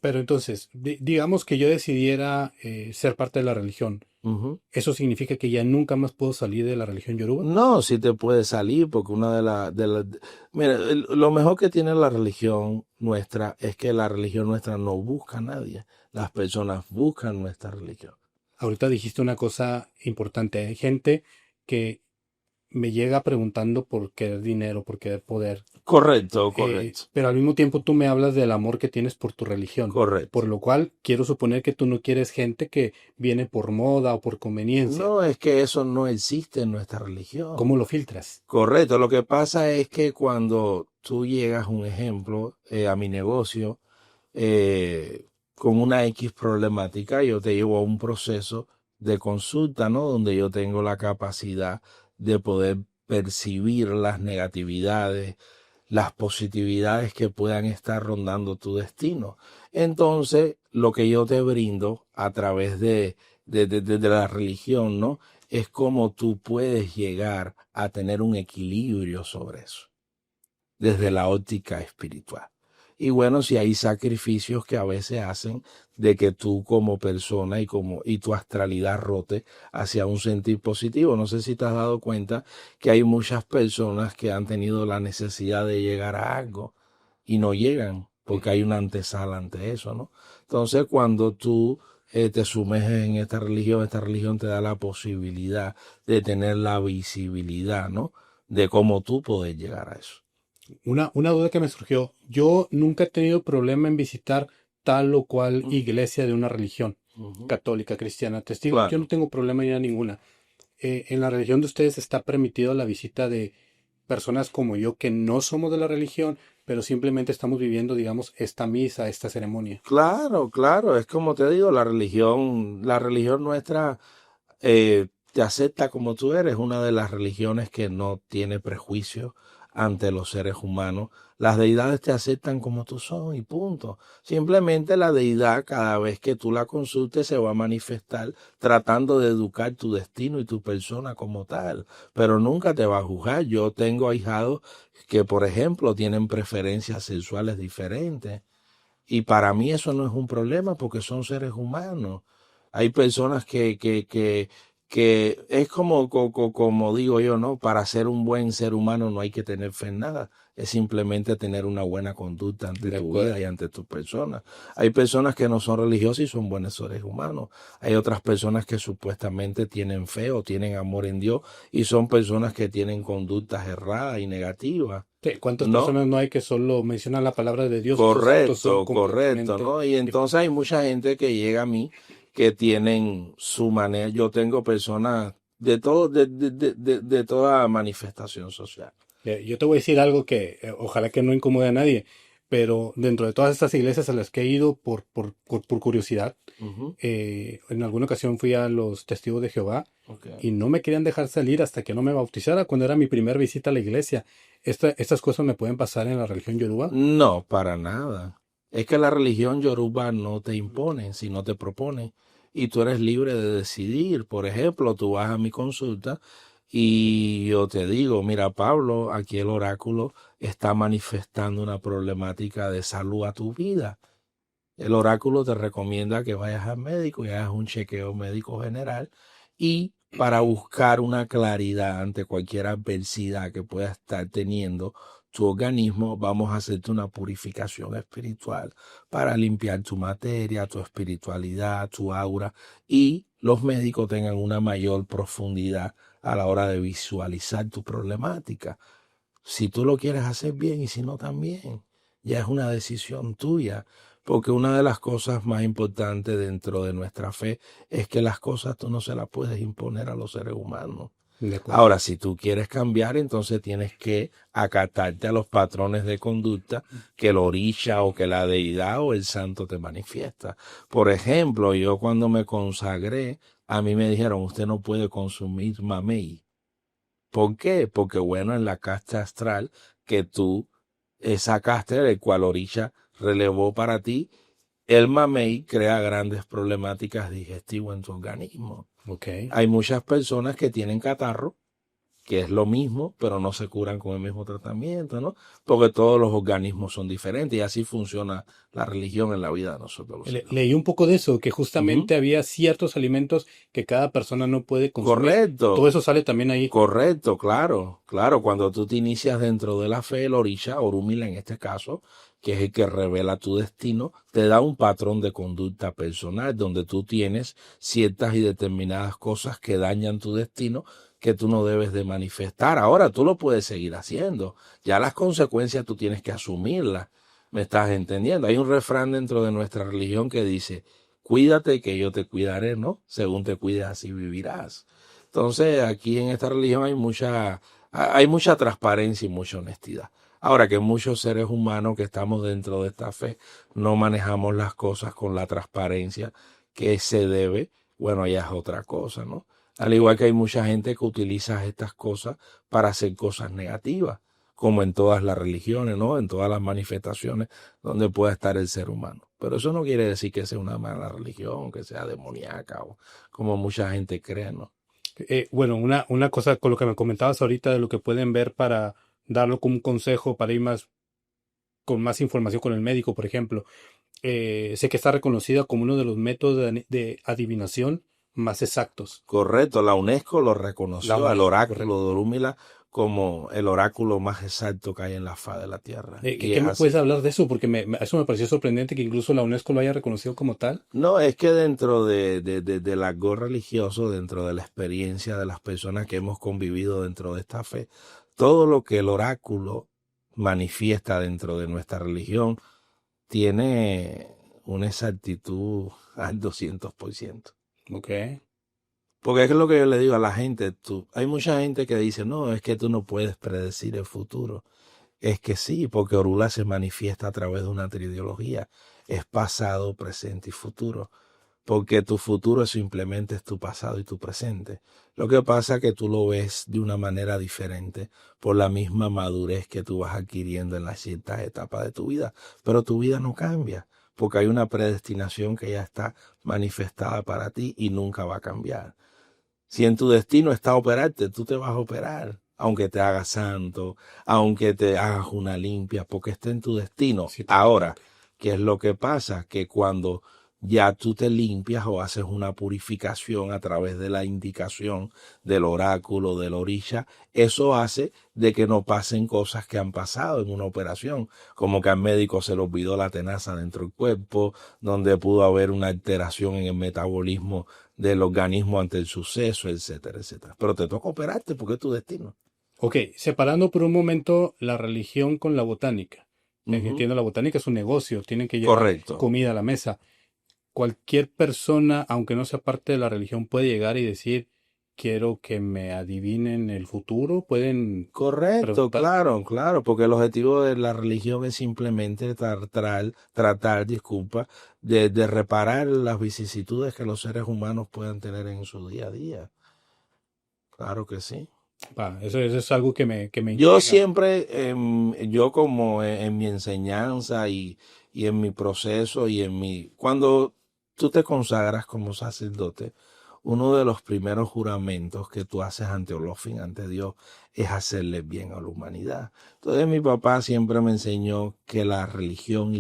Pero entonces, digamos que yo decidiera ser parte de la religión. Ujú. ¿Eso significa que ya nunca más puedo salir de la religión yoruba? No, sí te puede salir, porque mira, lo mejor que tiene la religión nuestra es que la religión nuestra no busca a nadie. Las personas buscan nuestra religión. Ahorita dijiste una cosa importante. Hay gente que me llega preguntando por querer dinero, por querer poder. Correcto, correcto, Pero al mismo tiempo tú me hablas del amor que tienes por tu religión. correcto. Por lo cual quiero suponer que tú no quieres gente que viene por moda o por conveniencia. No, es que eso no existe en nuestra religión. ¿Cómo lo filtras? Correcto, lo que pasa es que cuando tú llegas, un ejemplo, a mi negocio, con una X problemática, yo te llevo a un proceso de consulta, ¿no? Donde yo tengo la capacidad de poder percibir las negatividades, las positividades que puedan estar rondando tu destino. Entonces, lo que yo te brindo a través de la religión, ¿no? Es cómo tú puedes llegar a tener un equilibrio sobre eso, Ok. desde la óptica espiritual. Y bueno, si hay sacrificios que a veces hacen de que tú como persona y tu astralidad rote hacia un sentir positivo. No sé si te has dado cuenta que hay muchas personas que han tenido la necesidad de llegar a algo y no llegan porque Ujú. hay una antesala ante eso, ¿no? Entonces, cuando tú te sumerges en esta religión te da la posibilidad de tener la visibilidad, ¿no? De cómo tú puedes llegar a eso. Una duda que me surgió. Yo nunca he tenido problema en visitar tal o cual Mm, iglesia de una religión, ujú. católica, cristiana, testigo. Yo no Claro. tengo problema en ir a ninguna. En la religión de ustedes está permitido la visita de personas como yo que no somos de la religión, pero simplemente estamos viviendo, digamos, esta misa, esta ceremonia. Claro, claro, es como te digo, la religión nuestra te acepta como tú eres, una de las religiones que no tiene prejuicio ante los seres humanos. Las deidades te aceptan como tú son y punto. Simplemente la deidad, cada vez que tú la consultes, se va a manifestar tratando de educar tu destino y tu persona como tal, pero nunca te va a juzgar. Yo tengo ahijados que, por ejemplo, tienen preferencias sexuales diferentes. Y para mí eso no es un problema porque son seres humanos. Hay personas que es como digo yo, ¿no? Para ser un buen ser humano no hay que tener fe en nada. Es simplemente tener una buena conducta ante De tu acuerdo. vida y ante tu persona. Hay personas que no son religiosas y son buenos seres humanos. Hay otras personas que supuestamente tienen fe o tienen amor en Dios y son personas que tienen conductas erradas y negativas, Sí, ¿cuántas ¿no? personas no hay que solo mencionan la palabra de Dios y sus actos son Correcto, completamente ¿no? Y entonces hay mucha gente que llega a mí que tienen su manera. Yo tengo personas de todo, de toda manifestación social. Yo te voy a decir algo que ojalá que no incomode a nadie, pero dentro de todas estas iglesias a las que he ido por curiosidad, Ujú, en alguna ocasión fui a los Testigos de Jehová ok. y no me querían dejar salir hasta que no me bautizara cuando era mi primera visita a la iglesia. Estas cosas me pueden pasar en la religión yoruba. No, para nada. Es que la religión yoruba no te impone, sino te propone. Y tú eres libre de decidir. Por ejemplo, tú vas a mi consulta y yo te digo, mira, Pablo, aquí el oráculo está manifestando una problemática de salud a tu vida. El oráculo te recomienda que vayas al médico y hagas un chequeo médico general y para buscar una claridad ante cualquier adversidad que pueda estar teniendo tu organismo, vamos a hacerte una purificación espiritual para limpiar tu materia, tu espiritualidad, tu aura y los médicos tengan una mayor profundidad a la hora de visualizar tu problemática. Si tú lo quieres hacer bien y si no también, ya es una decisión tuya, porque una de las cosas más importantes dentro de nuestra fe es que las cosas tú no se las puedes imponer a los seres humanos. De acuerdo. Ahora, si tú quieres cambiar, entonces tienes que acatarte a los patrones de conducta que el orisha o que la deidad o el santo te manifiesta. Por ejemplo, yo cuando me consagré, a mí me dijeron, usted no puede consumir mamey. ¿Por qué? Porque bueno, en la casta astral que tú sacaste, el cual Orisha relevó para ti, el mamey crea grandes problemáticas digestivas en tu organismo. Ok. Hay muchas personas que tienen catarro, que es lo mismo, pero no se curan con el mismo tratamiento, ¿no? Porque todos los organismos son diferentes y así funciona la religión en la vida de nosotros los seres Leí un poco de eso, que humanos. justamente había ciertos alimentos que cada persona no puede consumir. Todo Correcto. eso sale también ahí. Correcto, claro, claro. Cuando tú te inicias dentro de la fe, el Orisha, Orúmila en este caso, que es el que revela tu destino, te da un patrón de conducta personal donde tú tienes ciertas y determinadas cosas que dañan tu destino que tú no debes de manifestar. Ahora tú lo puedes seguir haciendo. Ya las consecuencias tú tienes que asumirlas. ¿Me estás entendiendo? Hay un refrán dentro de nuestra religión que dice, cuídate que yo te cuidaré, ¿no? Según te cuides así vivirás. Entonces, aquí en esta religión hay mucha transparencia y mucha honestidad. Ahora que muchos seres humanos que estamos dentro de esta fe no manejamos las cosas con la transparencia que se debe, bueno, ya es otra cosa, ¿no? Al igual que hay mucha gente que utiliza estas cosas para hacer cosas negativas, como en todas las religiones, ¿no? En todas las manifestaciones donde pueda estar el ser humano. Pero eso no quiere decir que sea una mala religión, que sea demoníaca o como mucha gente cree, ¿no? Bueno, una cosa con lo que me comentabas ahorita de lo que pueden ver para darlo como un consejo, para ir más, con más información con el médico, por ejemplo. Sé que está reconocida como uno de los métodos de adivinación más exactos. Correcto, la UNESCO lo La reconoció al UNESCO, correcto. oráculo de Orúmila como el oráculo más exacto que hay en la faz de la Tierra. ¿Qué, Y qué es me puedes así. hablar de eso? Porque eso me pareció sorprendente que incluso la UNESCO lo haya reconocido como tal. No, es que dentro del algo religioso, dentro de la experiencia de las personas que hemos convivido dentro de esta fe, todo lo que el oráculo manifiesta dentro de nuestra religión tiene una exactitud al 200%. Ok. Porque es lo que yo le digo a la gente, hay mucha gente que dice, no, es que tú no puedes predecir el futuro. Es que sí, porque Orula se manifiesta a través de una tridiología, es pasado, presente y futuro. porque tu futuro simplemente es tu pasado y tu presente. Lo que pasa es que tú lo ves de una manera diferente por la misma madurez que tú vas adquiriendo en las ciertas etapas de tu vida, pero tu vida no cambia, porque hay una predestinación que ya está manifestada para ti y nunca va a cambiar. Si en tu destino está operarte, tú te vas a operar, aunque te hagas santo, aunque te hagas una limpia, porque está en tu destino. Sí, Ahora, totalmente. ¿qué es lo que pasa? Que cuando ya tú te limpias o haces una purificación a través de la indicación del oráculo, del orisha, eso hace de que no pasen cosas que han pasado en una operación, como que al médico se le olvidó la tenaza dentro del cuerpo, donde pudo haber una alteración en el metabolismo del organismo ante el suceso, etcétera, etcétera. Pero te toca operarte porque es tu destino. Ok, separando por un momento la religión con la botánica. Ujú. Entiendo, la botánica es un negocio, tienen que llevar Correcto. comida a la mesa. Cualquier persona, aunque no sea parte de la religión, puede llegar y decir, quiero que me adivinen el futuro. Pueden Correcto, preguntar. claro, claro, porque el objetivo de la religión es simplemente tratar, disculpa, de reparar las vicisitudes que los seres humanos puedan tener en su día a día. Claro que sí. Eso es algo que me Yo intriga. siempre, yo como en mi enseñanza y en mi proceso y cuando tú te consagras como sacerdote, uno de los primeros juramentos que tú haces ante Olofin, ante Dios, es hacerle bien a la humanidad. Entonces mi papá siempre me enseñó que la religión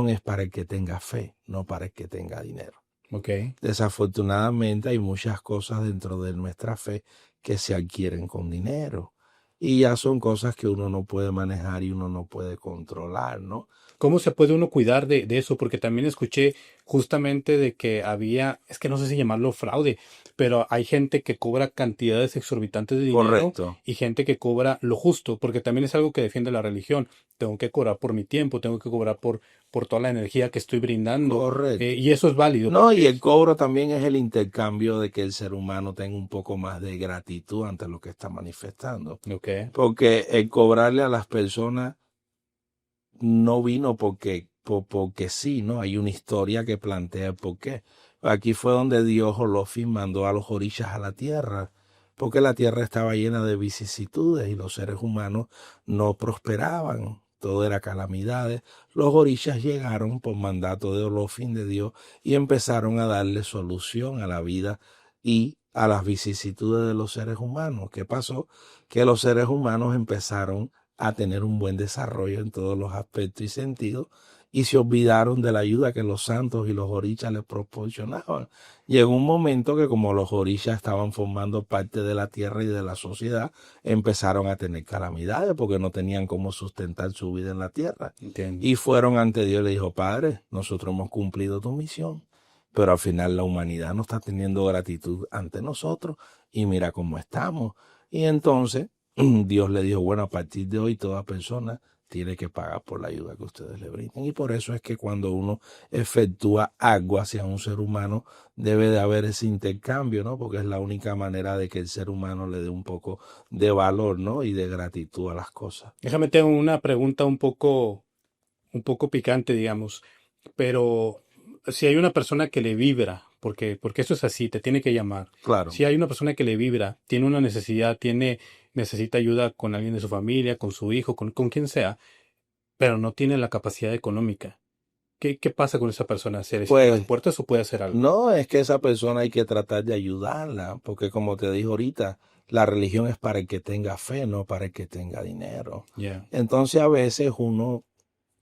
es para el que tenga fe, no para el que tenga dinero. Ok. Desafortunadamente hay muchas cosas dentro de nuestra fe que se adquieren con dinero y ya son cosas que uno no puede manejar y uno no puede controlar, ¿no? ¿Cómo se puede uno cuidar de eso? Porque también escuché justamente de que había, es que no sé si llamarlo fraude, pero hay gente que cobra cantidades exorbitantes de dinero Correcto, y gente que cobra lo justo, porque también es algo que defiende la religión. Tengo que cobrar por mi tiempo, tengo que cobrar por toda la energía que estoy brindando, correcto. y eso es válido No, y porque el cobro también es el intercambio de que el ser humano tenga un poco más de gratitud ante lo que está manifestando. ok, Porque el cobrarle a las personas no vino porque sí, ¿no? Hay una historia que plantea el por qué. Aquí fue donde Dios Olofin mandó a los orishas a la tierra, porque la tierra estaba llena de vicisitudes y los seres humanos no prosperaban. Todo era calamidades. Los orishas llegaron por mandato de Olofin de Dios y empezaron a darle solución a la vida y a las vicisitudes de los seres humanos. ¿Qué pasó? Que los seres humanos empezaron a tener un buen desarrollo en todos los aspectos y sentidos y se olvidaron de la ayuda que los santos y los orishas les proporcionaban. Llegó un momento que como los orishas estaban formando parte de la tierra y de la sociedad, empezaron a tener calamidades porque no tenían cómo sustentar su vida en la tierra. entiendo. Y fueron ante Dios y le dijo, Padre, nosotros hemos cumplido tu misión, pero al final la humanidad no está teniendo gratitud ante nosotros y mira cómo estamos. Y entonces Dios le dijo, bueno, a partir de hoy toda persona tiene que pagar por la ayuda que ustedes le brinden. Y por eso es que cuando uno efectúa algo hacia un ser humano, debe de haber ese intercambio, ¿no? Porque es la única manera de que el ser humano le dé un poco de valor, ¿no? Y de gratitud a las cosas. Déjame te hago una pregunta un poco picante, digamos, pero si hay una persona que le vibra, porque eso es así, te tiene que llamar. Claro. Si hay una persona que le vibra, tiene una necesidad, necesita ayuda con alguien de su familia, con su hijo, con quien sea, pero no tiene la capacidad económica. ¿Qué pasa con esa persona? ¿Se le cierran las Pues puertas o puede hacer algo? no, es que esa persona hay que tratar de ayudarla, porque como te dije ahorita, la religión es para el que tenga fe, no para el que tenga dinero. Ya. Entonces a veces uno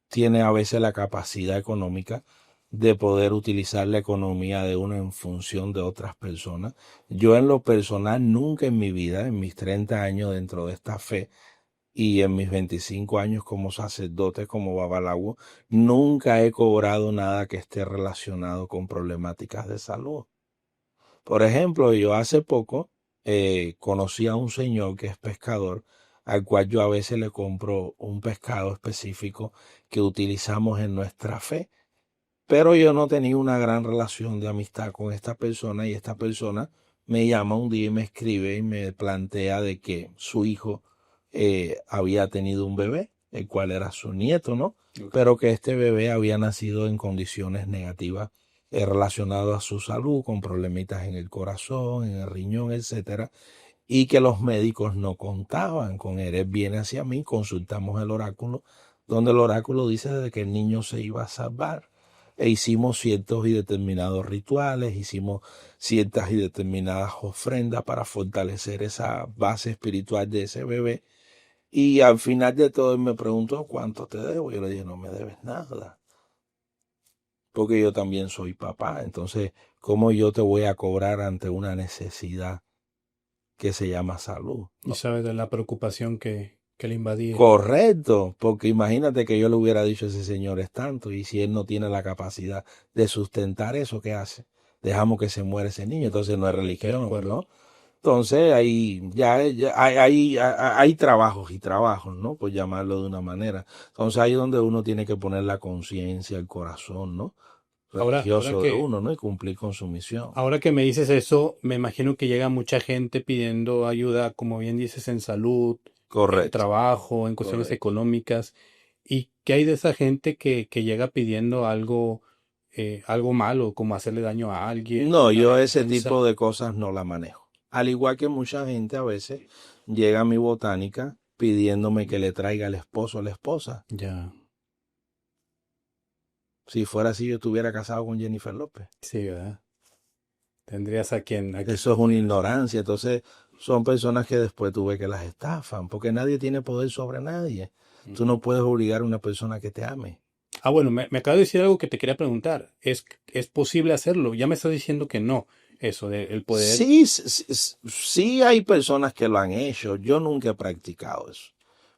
tiene a veces la capacidad económica de poder utilizar la economía de uno en función de otras personas. Yo en lo personal nunca en mi vida, en mis 30 años dentro de esta fe y en mis 25 años como sacerdote, como babalawo, nunca he cobrado nada que esté relacionado con problemáticas de salud. Por ejemplo, yo hace poco conocí a un señor que es pescador, al cual yo a veces le compro un pescado específico que utilizamos en nuestra fe, pero yo no tenía una gran relación de amistad con esta persona y esta persona me llama un día y me escribe y me plantea de que su hijo había tenido un bebé, el cual era su nieto, ¿no? Ok. Pero que este bebé había nacido en condiciones negativas relacionado a su salud, con problemitas en el corazón, en el riñón, etcétera, y que los médicos no contaban con él. Él viene hacia mí, consultamos el oráculo, donde el oráculo dice de que el niño se iba a salvar. E hicimos ciertos y determinados rituales, hicimos ciertas y determinadas ofrendas para fortalecer esa base espiritual de ese bebé. Y al final de todo él me preguntó, ¿cuánto te debo? Yo le dije, no me debes nada, porque yo también soy papá. Entonces, ¿cómo yo te voy a cobrar ante una necesidad que se llama salud? Y ¿No? sabes de la preocupación que le invadía. Correcto, porque imagínate que yo le hubiera dicho a ese señor es tanto, y si él no tiene la capacidad de sustentar eso, ¿qué hace? Dejamos que se muera ese niño, entonces no es De religión, acuerdo. ¿no? Entonces ahí ya hay trabajos y trabajos, ¿no? Por llamarlo de una manera. Entonces ahí es donde uno tiene que poner la conciencia, el corazón, ¿no? Ahora, Religioso de uno, ¿no? Y cumplir con su misión. ahora que me dices eso, me imagino que llega mucha gente pidiendo ayuda, como bien dices, en salud, en Correcto, trabajo, en cuestiones correcto. económicas. ¿Y qué hay de esa gente que llega pidiendo algo, algo malo, como hacerle daño a alguien, No, una yo ese venganza? tipo de cosas no la manejo. Al igual que mucha gente a veces llega a mi botánica pidiéndome que le traiga al esposo o la esposa. Ya, Si fuera así, yo estuviera casado con Jennifer López. sí, ¿verdad? Tendrías a quien Eso es una ignorancia. Entonces, son personas que después tú ves que las estafan, porque nadie tiene poder sobre nadie. Tú Ujú. no puedes obligar a una persona que te ame. Ah, bueno, me acabo de decir algo que te quería preguntar. ¿Es posible hacerlo? Ya me estás diciendo que no. Eso de el poder. Sí, sí hay personas que lo han hecho. Yo nunca he practicado eso.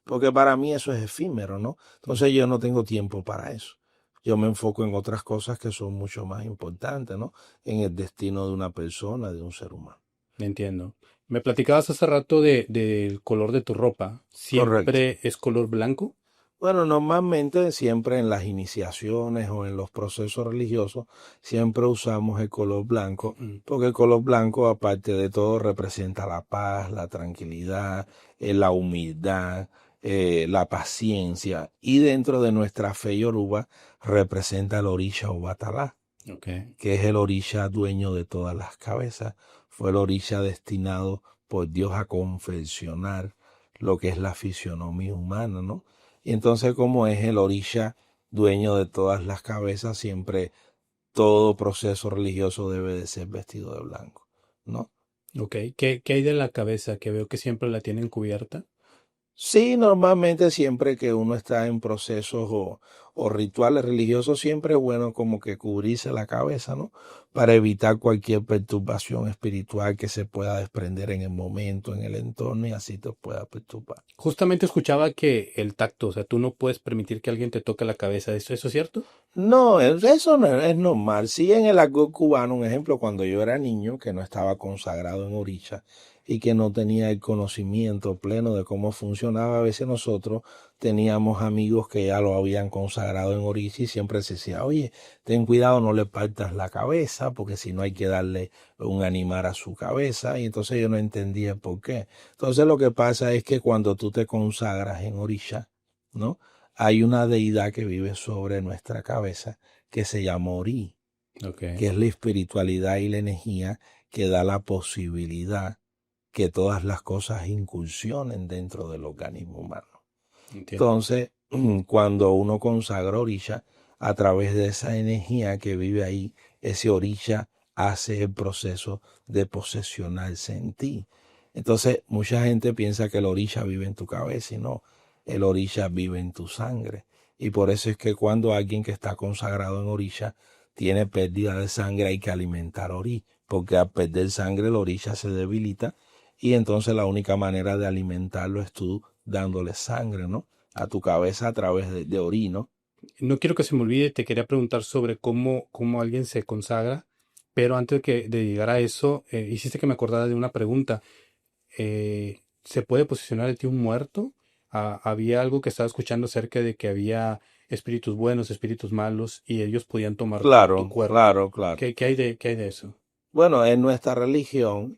Porque para mí eso es efímero, ¿no? Entonces yo no tengo tiempo para eso. Yo me enfoco en otras cosas que son mucho más importantes, ¿no? En el destino de una persona, de un ser humano. Entiendo. Me platicabas hace rato del color de tu ropa. Correcto. ¿Siempre es color blanco? Bueno, normalmente siempre en las iniciaciones o en los procesos religiosos siempre usamos el color blanco, Mm. porque el color blanco, aparte de todo, representa la paz, la tranquilidad, la humildad, la paciencia, y dentro de nuestra fe yoruba representa el orisha o batalá, Ok. que es el orisha dueño de todas las cabezas. Fue el orisha destinado por Dios a confeccionar lo que es la fisionomía humana, ¿no? Y entonces, como es el orisha dueño de todas las cabezas, siempre todo proceso religioso debe de ser vestido de blanco, ¿no? Ok. ¿Qué hay de la cabeza? Que veo que siempre la tienen cubierta. Sí, normalmente siempre que uno está en procesos o rituales religiosos, siempre es bueno como que cubrirse la cabeza, ¿no? Para evitar cualquier perturbación espiritual que se pueda desprender en el momento, en el entorno, y así te pueda perturbar. Justamente escuchaba que el tacto, o sea, tú no puedes permitir que alguien te toque la cabeza. ¿Eso es cierto? No, eso no es normal. Sí, en el argot cubano, un ejemplo, cuando yo era niño, que no estaba consagrado en Orisha y que no tenía el conocimiento pleno de cómo funcionaba, a veces nosotros teníamos amigos que ya lo habían consagrado en Orisha y siempre se decía, oye, ten cuidado, no le partas la cabeza, porque si no hay que darle un animal a su cabeza, y entonces yo no entendía por qué. Entonces lo que pasa es que cuando tú te consagras en Orisha, ¿no? Hay una deidad que vive sobre nuestra cabeza que se llama Ori, Ok. que es la espiritualidad y la energía que da la posibilidad que todas las cosas incursionen dentro del organismo humano. Entiendo. Entonces, cuando uno consagra orisha, a través de esa energía que vive ahí, ese orisha hace el proceso de posesionarse en ti. Entonces, mucha gente piensa que el orisha vive en tu cabeza y no, el orisha vive en tu sangre. Y por eso es que cuando alguien que está consagrado en orisha tiene pérdida de sangre, hay que alimentar ori, porque al perder sangre el orisha se debilita y entonces la única manera de alimentarlo es tú dándole sangre, ¿no? A tu cabeza a través de orino. No quiero que se me olvide, te quería preguntar sobre cómo alguien se consagra, pero antes de llegar a eso, hiciste que me acordara de una pregunta. ¿Se puede posicionar en ti un muerto? Había algo que estaba escuchando acerca de que había espíritus buenos, espíritus malos, y ellos podían tomar tu Claro, cuerpo. claro, claro. ¿Qué hay de eso? Bueno, en nuestra religión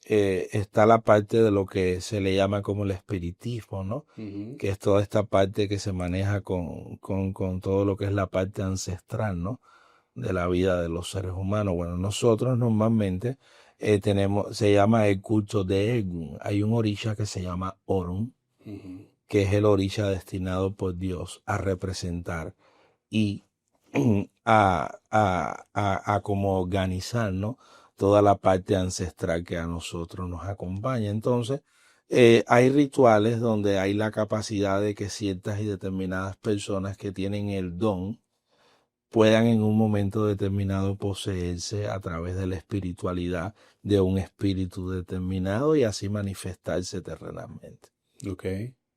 está la parte de lo que se le llama como el espiritismo, ¿no? Ujú. Que es toda esta parte que se maneja con todo lo que es la parte ancestral, ¿no? de la vida de los seres humanos. Bueno, nosotros normalmente se llama el culto de Egun. Hay un orisha que se llama Orun, Ujú. que es el orisha destinado por Dios a representar y a como organizar, ¿no? Toda la parte ancestral que a nosotros nos acompaña. Entonces, hay rituales donde hay la capacidad de que ciertas y determinadas personas que tienen el don puedan en un momento determinado poseerse a través de la espiritualidad de un espíritu determinado y así manifestarse terrenalmente Ok.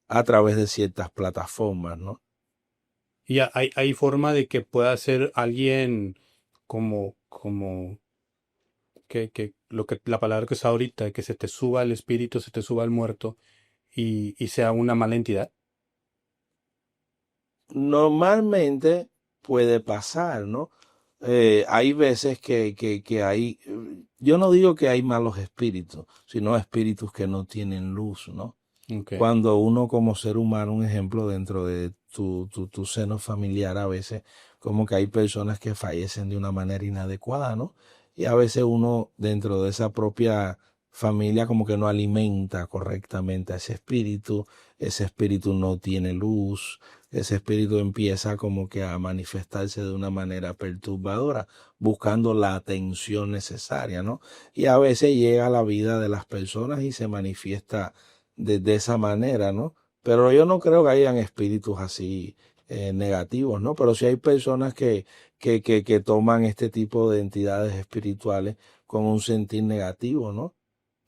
a través de ciertas plataformas, ¿no? Y hay forma de que pueda ser alguien como la palabra que usa ahorita, que se te suba el espíritu, se te suba el muerto y sea una mala entidad. Normalmente puede pasar, ¿no? Hay veces que hay, yo no digo que hay malos espíritus, sino espíritus que no tienen luz, ¿no? Ok. Cuando uno como ser humano, un ejemplo dentro de tu seno familiar, a veces como que hay personas que fallecen de una manera inadecuada, ¿no? Y a veces uno dentro de esa propia familia como que no alimenta correctamente a ese espíritu no tiene luz, ese espíritu empieza como que a manifestarse de una manera perturbadora, buscando la atención necesaria, ¿no? Y a veces llega a la vida de las personas y se manifiesta de esa manera, ¿no? Pero yo no creo que hayan espíritus así negativos, ¿no? Pero sí hay personas que toman este tipo de entidades espirituales con un sentir negativo, ¿no?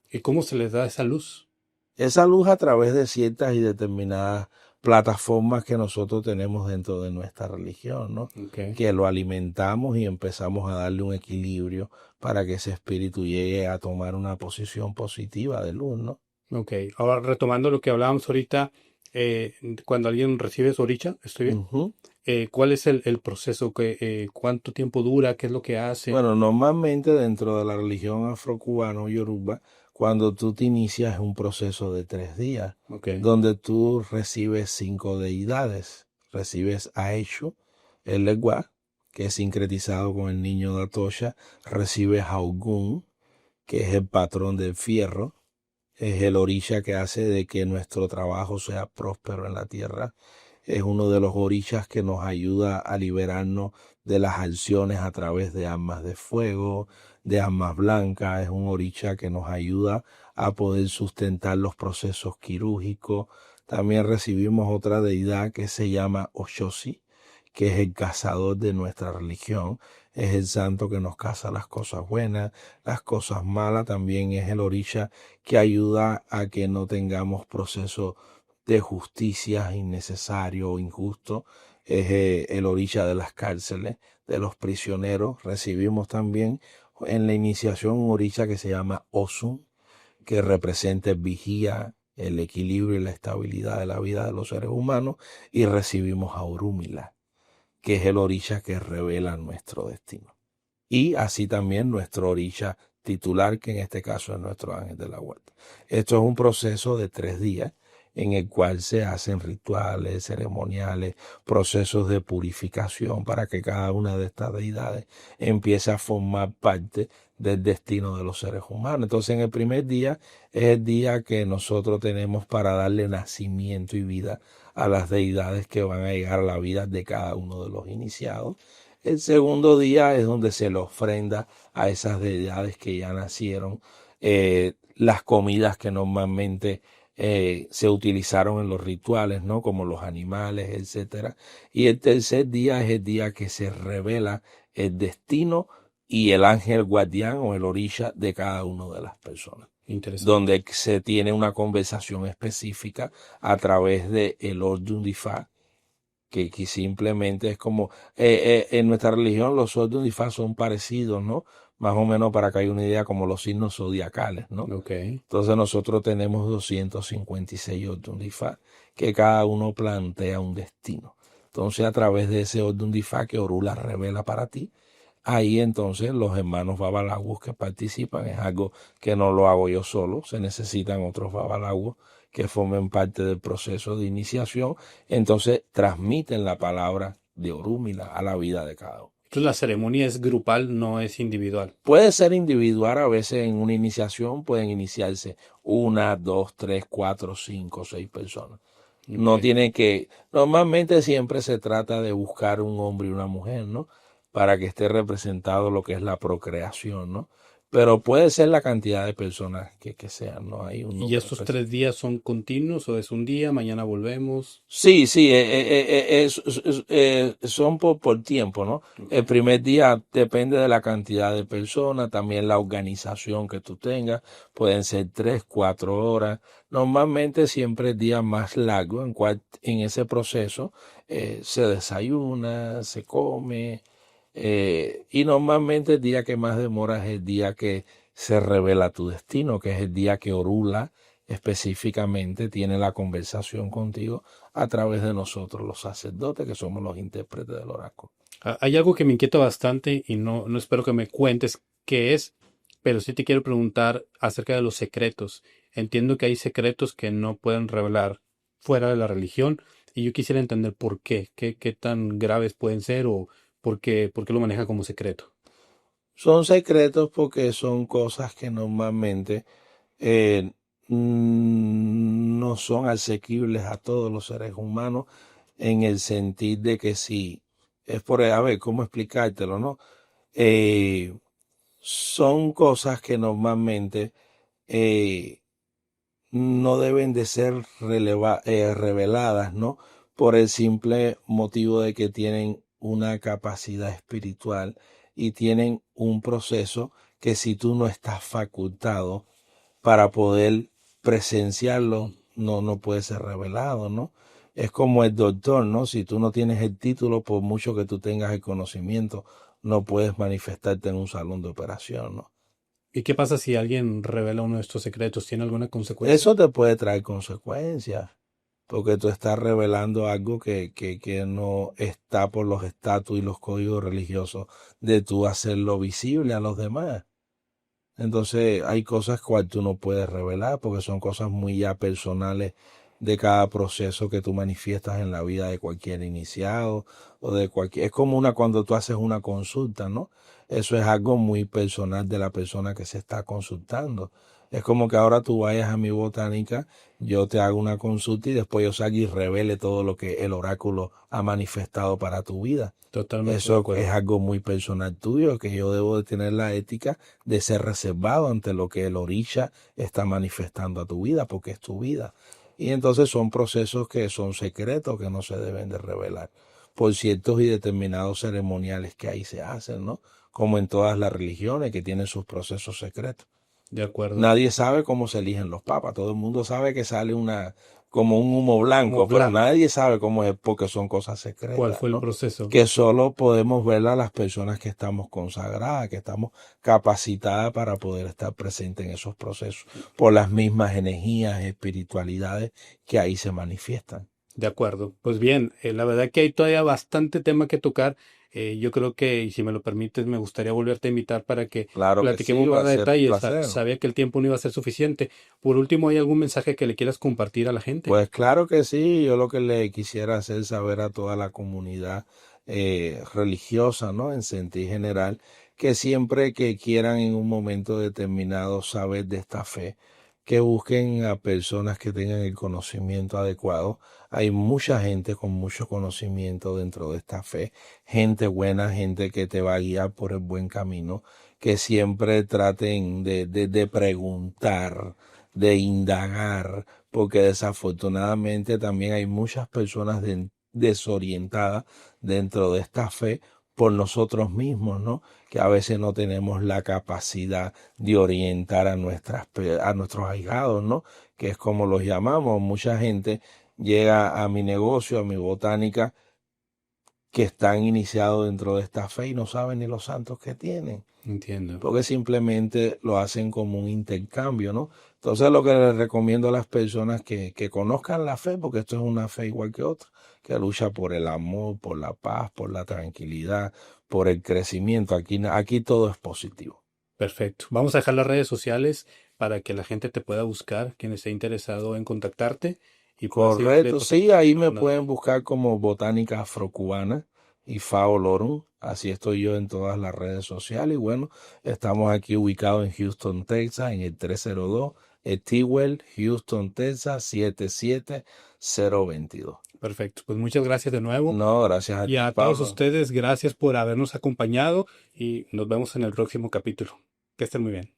¿Y cómo se les da esa luz? Esa luz a través de ciertas y determinadas plataformas que nosotros tenemos dentro de nuestra religión, ¿no? Ok. Que lo alimentamos y empezamos a darle un equilibrio para que ese espíritu llegue a tomar una posición positiva de luz, ¿no? Ok. Ahora retomando lo que hablábamos ahorita, eh, cuando alguien recibe su oricha, ¿estoy bien? Ujú. ¿Cuál es el proceso? ¿Cuánto tiempo dura? ¿Qué es lo que hace? Bueno, normalmente dentro de la religión afrocubana o yoruba, cuando tú te inicias es un proceso de 3 días, Ok. donde tú recibes 5 deidades. Recibes a Eshu, el Legua, que es sincretizado con el niño de Atocha. Recibes a Ogun, que es el patrón del fierro. Es el orisha que hace de que nuestro trabajo sea próspero en la tierra. Es uno de los orishas que nos ayuda a liberarnos de las acciones a través de armas de fuego, de armas blancas. Es un orisha que nos ayuda a poder sustentar los procesos quirúrgicos. También recibimos otra deidad que se llama Oshosi, que es el cazador de nuestra religión. Es el santo que nos caza las cosas buenas, las cosas malas. También es el orisha que ayuda a que no tengamos procesos de justicia innecesario o injusto. Es el orisha de las cárceles, de los prisioneros. Recibimos también en la iniciación un orisha que se llama Osun, que representa el vigía, el equilibrio y la estabilidad de la vida de los seres humanos. Y recibimos a Orúmila, que es el orisha que revela nuestro destino. Y así también nuestro orisha titular, que en este caso es nuestro ángel de la huerta. Esto es un proceso de 3 días en el cual se hacen rituales, ceremoniales, procesos de purificación para que cada una de estas deidades empiece a formar parte del destino de los seres humanos. Entonces, en el primer día es el día que nosotros tenemos para darle nacimiento y vida a las deidades que van a llegar a la vida de cada uno de los iniciados. El segundo día es donde se le ofrenda a esas deidades que ya nacieron las comidas que normalmente se utilizaron en los rituales, ¿no? Como los animales, etcétera. Y el tercer día es el día que se revela el destino y el ángel guardián o el orisha de cada una de las personas, Interesante. donde se tiene una conversación específica a través de el Ordun Difa, que simplemente es como, en nuestra religión los Ordun Difa son parecidos, ¿no? Más o menos para que haya una idea como los signos zodiacales, ¿no? Ok. Entonces nosotros tenemos 256 Ordun Difa, que cada uno plantea un destino. Entonces a través de ese Ordun Difa que Orula revela para ti, ahí entonces los hermanos babalaguos que participan, es algo que no lo hago yo solo, se necesitan otros babalaguos que formen parte del proceso de iniciación, entonces transmiten la palabra de Orúmila a la vida de cada uno. Entonces la ceremonia es grupal, no es individual. Puede ser individual, a veces en una iniciación pueden iniciarse una, dos, tres, cuatro, cinco, seis personas. No Ok. tiene que, normalmente siempre se trata de buscar un hombre y una mujer, ¿no? Para que esté representado lo que es la procreación, ¿no? Pero puede ser la cantidad de personas que sean, no hay un ¿Y número estos 3 días son continuos o es un día, mañana volvemos? Sí, sí, son por tiempo, ¿no? Ok. El primer día depende de la cantidad de personas, también la organización que tú tengas, pueden ser 3, 4 horas. Normalmente siempre es día más largo, en cual en ese proceso se desayuna, se come, y normalmente el día que más demora es el día que se revela tu destino, que es el día que Orula específicamente tiene la conversación contigo a través de nosotros, los sacerdotes, que somos los intérpretes del oráculo. Hay algo que me inquieta bastante y no espero que me cuentes qué es, pero sí te quiero preguntar acerca de los secretos. Entiendo que hay secretos que no pueden revelar fuera de la religión y yo quisiera entender por qué tan graves pueden ser o por qué lo maneja como secreto. Son secretos porque son cosas que normalmente eh, no son asequibles a todos los seres humanos en el sentido de que si es por, a ver, ¿cómo explicártelo, no? Eh, Son cosas que normalmente eh, no deben de ser reveladas, ¿no? Por el simple motivo de que tienen una capacidad espiritual y tienen un proceso que si tú no estás facultado para poder presenciarlo, no puede ser revelado, ¿no? Es como el doctor, ¿no? Si tú no tienes el título, por mucho que tú tengas el conocimiento, no puedes manifestarte en un salón de operación, ¿no? ¿Y qué pasa si alguien revela uno de estos secretos? ¿Tiene alguna consecuencia? Eso te puede traer consecuencias, porque tú estás revelando algo que no está por los estatus y los códigos religiosos de tú hacerlo visible a los demás. Entonces hay cosas cuales tú no puedes revelar porque son cosas muy ya personales de cada proceso que tú manifiestas en la vida de cualquier iniciado o de cualquier... Es como una cuando tú haces una consulta, ¿no? Eso es algo muy personal de la persona que se está consultando. Es como que ahora tú vayas a mi botánica, yo te hago una consulta y después yo salga y revele todo lo que el oráculo ha manifestado para tu vida. Totalmente de Eso es acuerdo. algo muy personal tuyo, que yo debo de tener la ética de ser reservado ante lo que el orisha está manifestando a tu vida, porque es tu vida. Y entonces son procesos que son secretos, que no se deben de revelar por ciertos y determinados ceremoniales que ahí se hacen, ¿no? Como en todas las religiones que tienen sus procesos secretos. De acuerdo. Nadie sabe cómo se eligen los papas. Todo el mundo sabe que sale una como un humo Como blanco, pero blanco. nadie sabe cómo es porque son cosas ¿Cuál secretas, fue el ¿no? proceso? Que solo podemos verla las personas que estamos consagradas, que estamos capacitadas para poder estar presentes en esos procesos, por las mismas energías, espiritualidades que ahí se manifiestan. De acuerdo. Pues bien, la verdad que hay todavía bastante tema que tocar. Yo creo que, y si me lo permites, me gustaría volverte a invitar para que Claro que sí, platiquemos va más a a ser un detalle. placer. Sabía que el tiempo no iba a ser suficiente. Por último, ¿hay algún mensaje que le quieras compartir a la gente? Pues claro que sí, yo lo que le quisiera hacer saber a toda la comunidad religiosa, ¿no? En sentido general, que siempre que quieran en un momento determinado saber de esta fe, que busquen a personas que tengan el conocimiento adecuado. Hay mucha gente con mucho conocimiento dentro de esta fe, gente buena, gente que te va a guiar por el buen camino, que siempre traten de preguntar, de indagar porque desafortunadamente también hay muchas personas desorientadas dentro de esta fe por nosotros mismos, ¿no? Que a veces no tenemos la capacidad de orientar a nuestros ahijados, ¿no? Que es como los llamamos. Mucha gente llega a mi negocio, a mi botánica, que están iniciados dentro de esta fe y no saben ni los santos que tienen Entiendo. porque simplemente lo hacen como un intercambio, ¿no? Entonces lo que les recomiendo a las personas que conozcan la fe, porque esto es una fe igual que otra, que lucha por el amor, por la paz, por la tranquilidad, por el crecimiento. Aquí todo es positivo. Perfecto. Vamos a dejar las redes sociales para que la gente te pueda buscar, quien esté interesado en contactarte y pueda seguir Correcto, tu sí, ahí me con pueden adelante. buscar como Botánica Afrocubana y Fao Lorun. Así estoy yo en todas las redes sociales. Y bueno, estamos aquí ubicados en Houston, Texas, en el 302 Etiwell, Houston, Texas, 77022. Perfecto. Pues muchas gracias de nuevo. No, gracias a Y ti, a todos Pablo. ustedes, gracias por habernos acompañado y nos vemos en el próximo capítulo. Que estén muy bien.